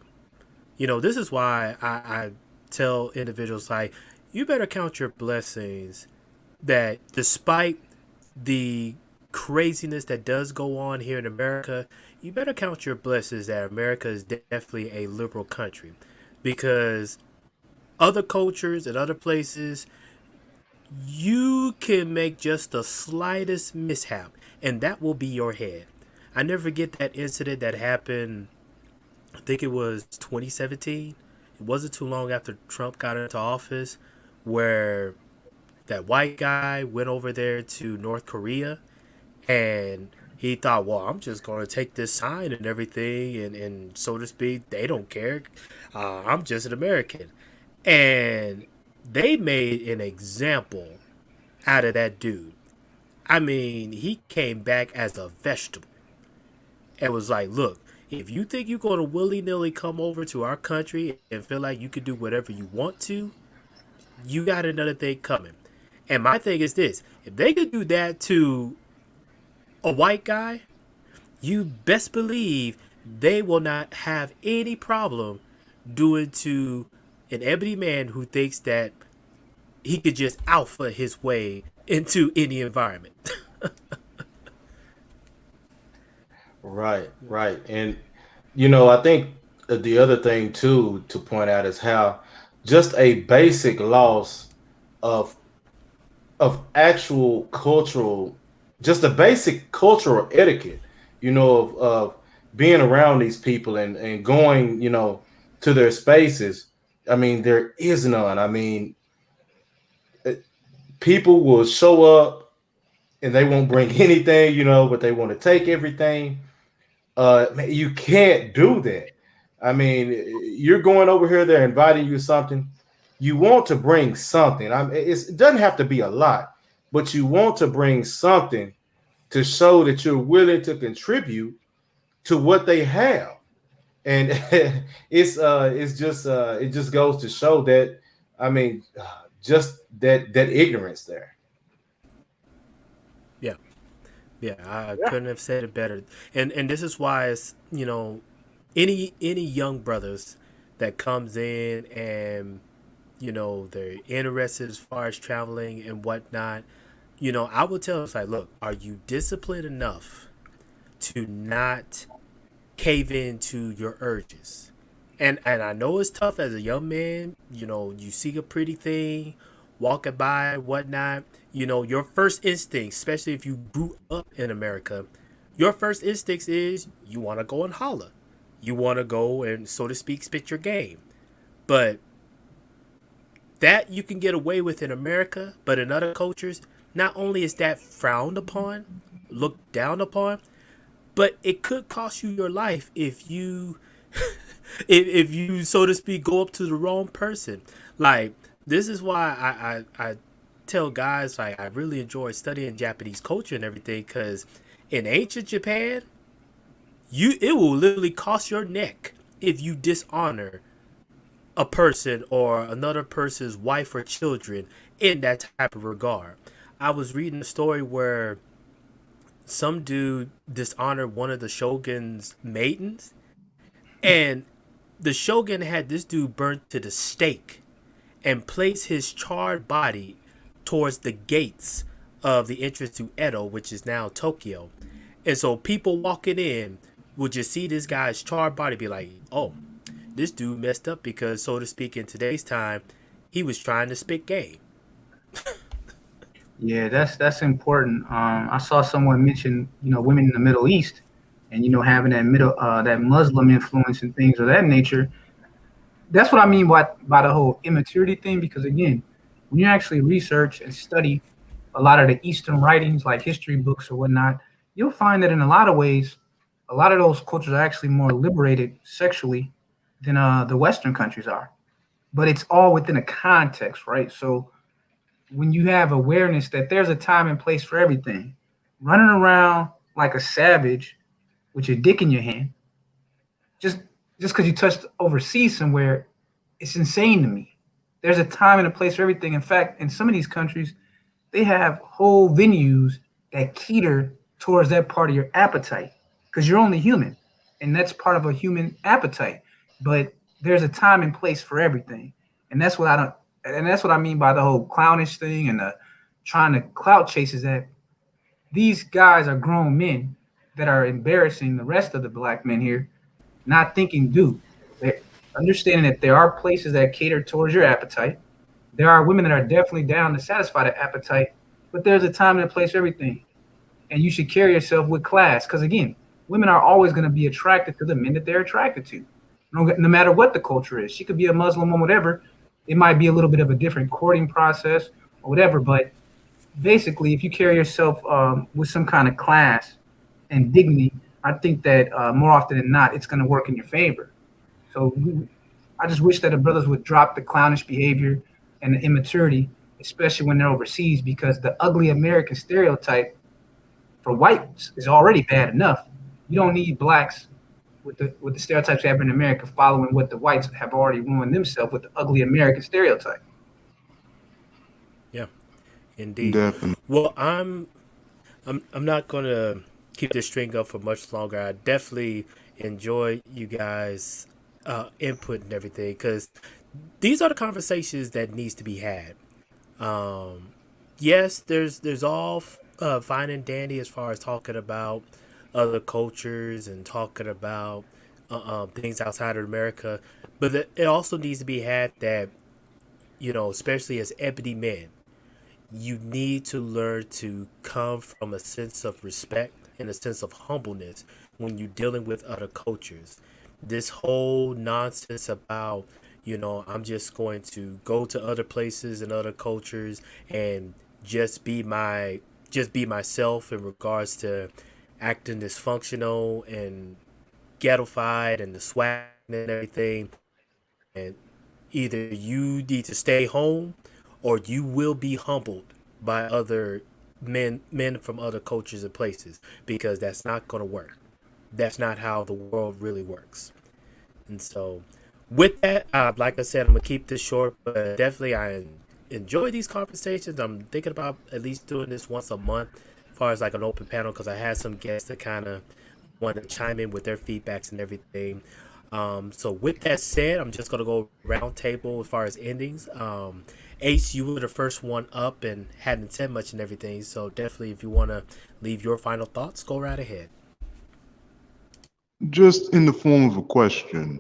This is why I tell individuals, like, you better count your blessings that despite the craziness that does go on here in America, you better count your blessings that America is definitely a liberal country, because other cultures and other places, you can make just the slightest mishap and that will be your head. I never forget that incident that happened, I think it was 2017. It wasn't too long after Trump got into office, where that white guy went over there to North Korea and he thought, well, I'm just going to take this sign and everything, and so to speak, they don't care. I'm just an American. And they made an example out of that dude. I mean, he came back as a vegetable and was like, look, if you think you're going to willy nilly come over to our country and feel like you can do whatever you want to, you got another thing coming. And my thing is this: if they could do that to a white guy, you best believe they will not have any problem doing to an ebony man who thinks that he could just alpha his way into any environment. Right, right. And you know, I think the other thing too to point out is how just a basic loss of actual cultural, just a basic cultural etiquette, you know, of being around these people and going, you know, to their spaces. I mean, there is none. I mean, people will show up and they won't bring anything, you know, but they want to take everything. Man, you can't do that. I mean, you're going over here, they're inviting you something. You want to bring something. It doesn't have to be a lot, but you want to bring something to show that you're willing to contribute to what they have. And it just goes to show that, I mean, just that ignorance there. Yeah, yeah, I Yeah. couldn't have said it better. And this is why it's, you know, any young brothers that comes in and, you know, they're interested as far as traveling and whatnot. You know, I would tell them, it's like, look, are you disciplined enough to not cave into your urges? And I know it's tough as a young man. You know, you see a pretty thing, walking by, whatnot. You know, your first instinct, especially if you grew up in America, your first instinct is you want to go and holler. You want to go and, so to speak, spit your game. But that you can get away with in America, but in other cultures, not only is that frowned upon, looked down upon, but it could cost you your life if you if you, so to speak, go up to the wrong person. Like, this is why I tell guys, like, I really enjoy studying Japanese culture and everything, because in ancient Japan, it will literally cost your neck if you dishonor a person or another person's wife or children in that type of regard. I was reading a story where some dude dishonored one of the shogun's maidens, and the shogun had this dude burnt to the stake and placed his charred body towards the gates of the entrance to Edo, which is now Tokyo. And so people walking in would just see this guy's charred body, be like, oh, this dude messed up because, so to speak, in today's time, he was trying to spit game. Yeah, that's important. I saw someone mention, women in the Middle East, and having that Muslim influence and things of that nature. That's what I mean by the whole immaturity thing. Because again, when you actually research and study a lot of the Eastern writings, like history books or whatnot, you'll find that in a lot of ways, a lot of those cultures are actually more liberated sexually than the Western countries are. But it's all within a context, right? So when you have awareness that there's a time and place for everything, running around like a savage with your dick in your hand, just because you touched overseas somewhere, it's insane to me. There's a time and a place for everything. In fact, in some of these countries, they have whole venues that cater towards that part of your appetite, because you're only human, and that's part of a human appetite. But there's a time and place for everything, and that's what I mean by the whole clownish thing and the trying to clout chase, is that these guys are grown men that are embarrassing the rest of the black men here, not thinking, dude, they're understanding that there are places that cater towards your appetite. There are women that are definitely down to satisfy that appetite, but there's a time and a place for everything. And you should carry yourself with class, because again, women are always going to be attracted to the men that they're attracted to, no matter what the culture is. She could be a Muslim or whatever. It might be a little bit of a different courting process or whatever, but basically, if you carry yourself with some kind of class and dignity, I think that more often than not, it's going to work in your favor. So I just wish that the brothers would drop the clownish behavior and the immaturity, especially when they're overseas, because the ugly American stereotype for whites is already bad enough. You don't need blacks with the stereotypes we have in America following what the whites have already ruined themselves with the ugly American stereotype. Yeah, indeed. Definitely. Well, I'm not gonna keep this string up for much longer. I definitely enjoy you guys' input and everything because these are the conversations that needs to be had. Um, yes, there's all fine and dandy as far as talking about other cultures and talking about things outside of America, but it also needs to be had that especially as ebony men, you need to learn to come from a sense of respect and a sense of humbleness when you're dealing with other cultures. This whole nonsense about, I'm just going to go to other places and other cultures and just be myself in regards to acting dysfunctional and ghettofied and the swag and everything. And either you need to stay home or you will be humbled by other men from other cultures and places because that's not going to work. That's not how the world really works. And so with that, like I said, I'm gonna keep this short, but definitely I enjoy these conversations. I'm thinking about at least doing this once a month as far as like an open panel because I had some guests that kind of want to chime in with their feedbacks and everything. So with that said, I'm just gonna go round table as far as endings. Ace, you were the first one up and hadn't said much and everything. So definitely, if you want to leave your final thoughts, go right ahead. Just in the form of a question.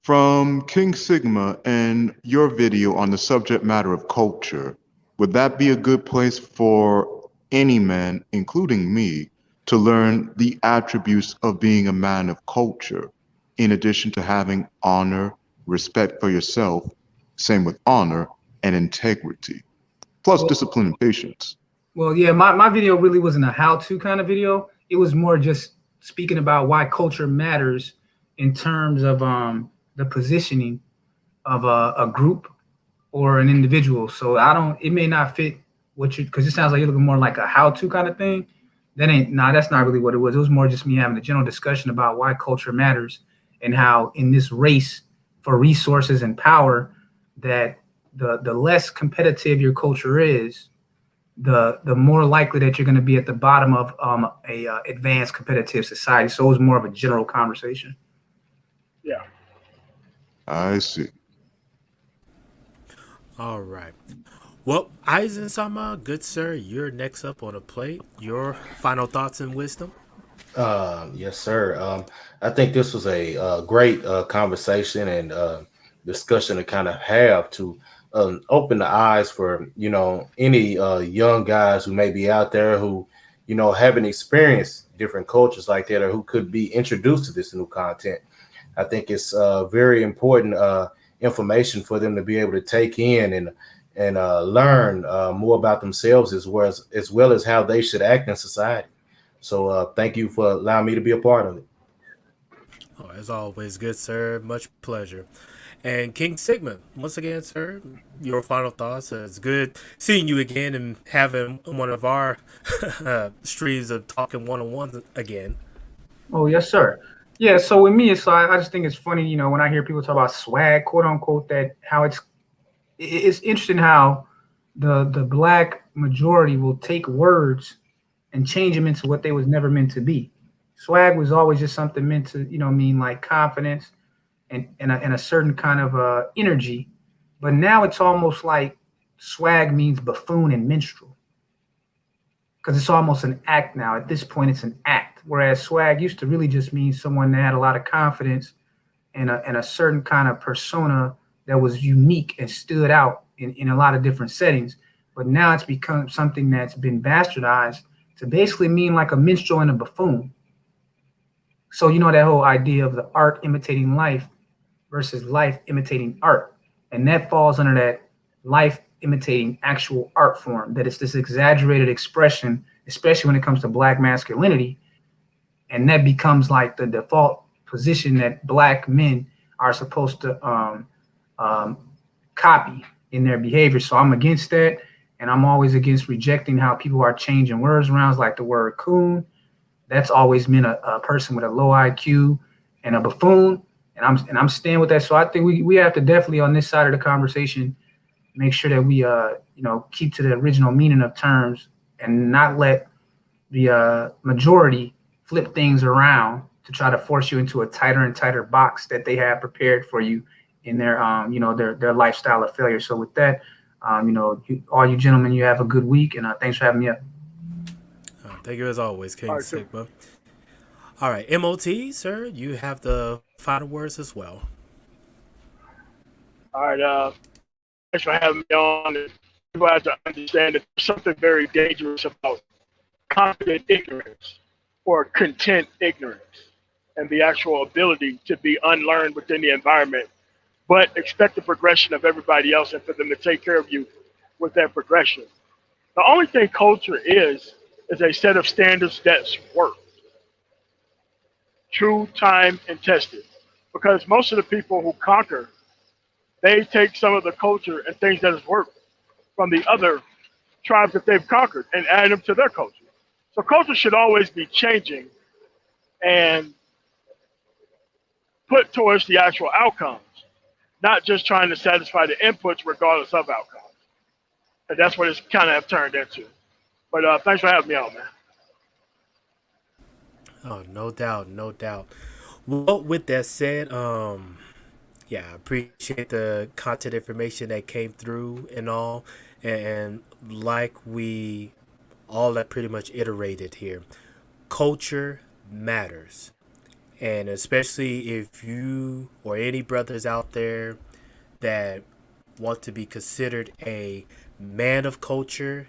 From King Sigma and your video on the subject matter of culture, would that be a good place for any man, including me, to learn the attributes of being a man of culture, in addition to having honor, respect for yourself, same with honor, and integrity, plus discipline and patience? Well, yeah, my video really wasn't a how-to kind of video. It was more just speaking about why culture matters in terms of the positioning of a group or an individual. So it may not fit what you, because it sounds like you're looking more like a how-to kind of thing. That's not really what it was. It was more just me having a general discussion about why culture matters and how in this race for resources and power that the less competitive your culture is, the more likely that you're going to be at the bottom of a advanced competitive society. So it was more of a general conversation. Yeah. I see. All right. Well, Aizen Sama, good sir, you're next up on a plate. Your final thoughts and wisdom. Yes, sir. I think this was a great conversation and discussion to kind of have to open the eyes for any young guys who may be out there who haven't experienced different cultures like that or who could be introduced to this new content. I think it's very important information for them to be able to take in and learn more about themselves as well as how they should act in society. So thank you for allowing me to be a part of it. Oh, as always, good sir. Much pleasure. And King Sigma, once again, sir, your final thoughts. It's good seeing you again and having one of our streams of talking one-on-one again. Oh, yes, sir. Yeah, so with me, I just think it's funny, when I hear people talk about swag, quote unquote, that how it's interesting how the black majority will take words and change them into what they was never meant to be. Swag was always just something meant to, mean like confidence and a certain kind of energy. But now it's almost like swag means buffoon and minstrel. Because it's almost an act now. At this point, it's an act. Whereas swag used to really just mean someone that had a lot of confidence and a certain kind of persona that was unique and stood out in a lot of different settings. But now it's become something that's been bastardized to basically mean like a minstrel and a buffoon. So that whole idea of the art imitating life versus life imitating art. And that falls under that life imitating actual art form, that it's this exaggerated expression, especially when it comes to black masculinity. And that becomes like the default position that black men are supposed to copy in their behavior. So I'm against that. And I'm always against rejecting how people are changing words around, like the word coon. That's always meant a person with a low IQ and a buffoon. And I'm staying with that. So I think we have to definitely on this side of the conversation make sure that we keep to the original meaning of terms and not let the majority flip things around to try to force you into a tighter and tighter box that they have prepared for you in their their lifestyle of failure. So with that, all you gentlemen, you have a good week, and thanks for having me up. Thank you as always, All King right, so, Sigma. All right, MOT, sir, you have the final words as well. all right. Thanks for having me on. And people have to understand that there's something very dangerous about confident ignorance or content ignorance and the actual ability to be unlearned within the environment, but expect the progression of everybody else and for them to take care of you with that progression. The only thing culture is a set of standards that's work, true, time, and tested. Because most of the people who conquer, they take some of the culture and things that has worked from the other tribes that they've conquered and add them to their culture. So culture should always be changing and put towards the actual outcomes, not just trying to satisfy the inputs regardless of outcomes. And that's what it's kind of have turned into. But thanks for having me on, man. Oh, no doubt, no doubt. Well, with that said, yeah, I appreciate the content information that came through and all, and like we all that pretty much iterated here, culture matters, and especially if you or any brothers out there that want to be considered a man of culture,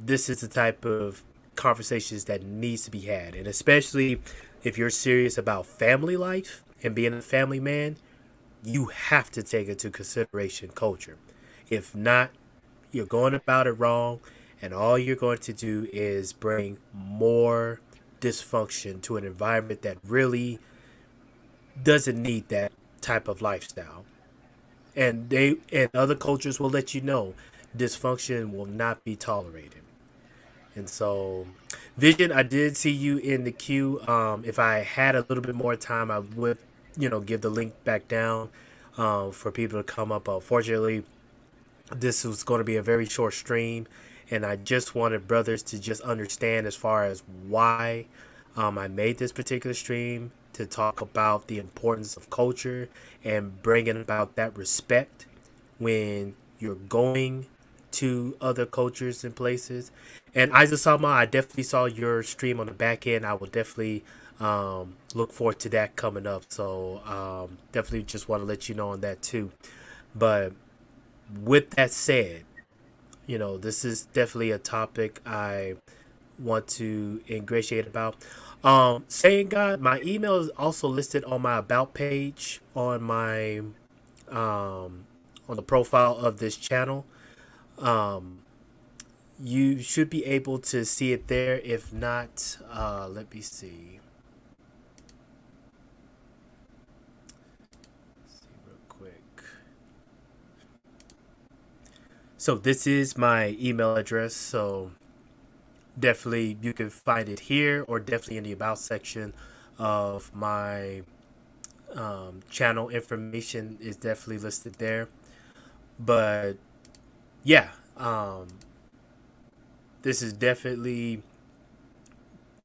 this is the type of conversations that needs to be had. And especially if you're serious about family life and being a family man, you have to take into consideration culture. If not, you're going about it wrong, and all you're going to do is bring more dysfunction to an environment that really doesn't need that type of lifestyle. And other cultures will let you know dysfunction will not be tolerated. And so, Vision, I did see you in the queue. If I had a little bit more time, I would, give the link back down for people to come up. Fortunately, this was going to be a very short stream, and I just wanted brothers to just understand as far as why I made this particular stream to talk about the importance of culture and bringing about that respect when you're going to other cultures and places. And Isaac Sama, I definitely saw your stream on the back end. I will definitely look forward to that coming up. So definitely just want to let you know on that too. But with that said, this is definitely a topic I want to ingratiate about. Saying God, my email is also listed on my about page on my on the profile of this channel. Um, you should be able to see it there. If not, let me see. See real quick. So this is my email address. So definitely you can find it here or definitely in the about section of my channel. Information is definitely listed there. But yeah, this is definitely,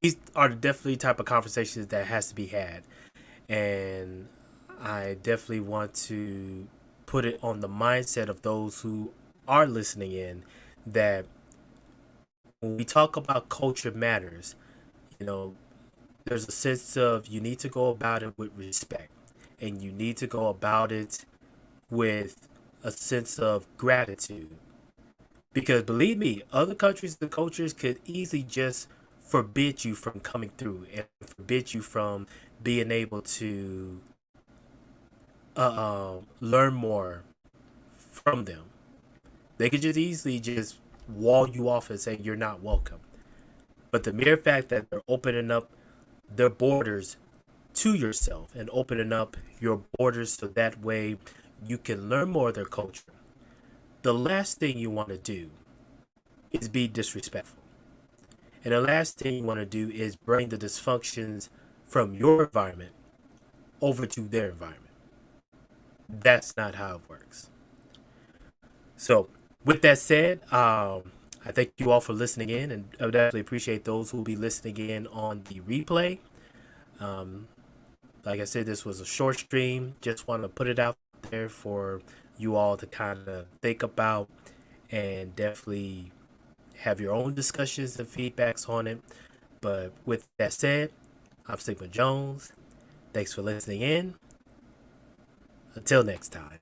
these are definitely type of conversations that has to be had, and I definitely want to put it on the mindset of those who are listening in that when we talk about culture matters, you know, there's a sense of you need to go about it with respect, and you need to go about it with a sense of gratitude. Because believe me, other countries and cultures could easily just forbid you from coming through and forbid you from being able to learn more from them. They could just easily just wall you off and say you're not welcome. But the mere fact that they're opening up their borders to yourself and opening up your borders so that way you can learn more of their culture. The last thing you want to do is be disrespectful. And the last thing you want to do is bring the dysfunctions from your environment over to their environment. That's not how it works. So, with that said, I thank you all for listening in, and I would definitely appreciate those who will be listening in on the replay. Like I said, this was a short stream. Just want to put it out there for you all to kind of think about and definitely have your own discussions and feedbacks on it. But with that said, I'm Sigma Jones. Thanks for listening in. Until next time.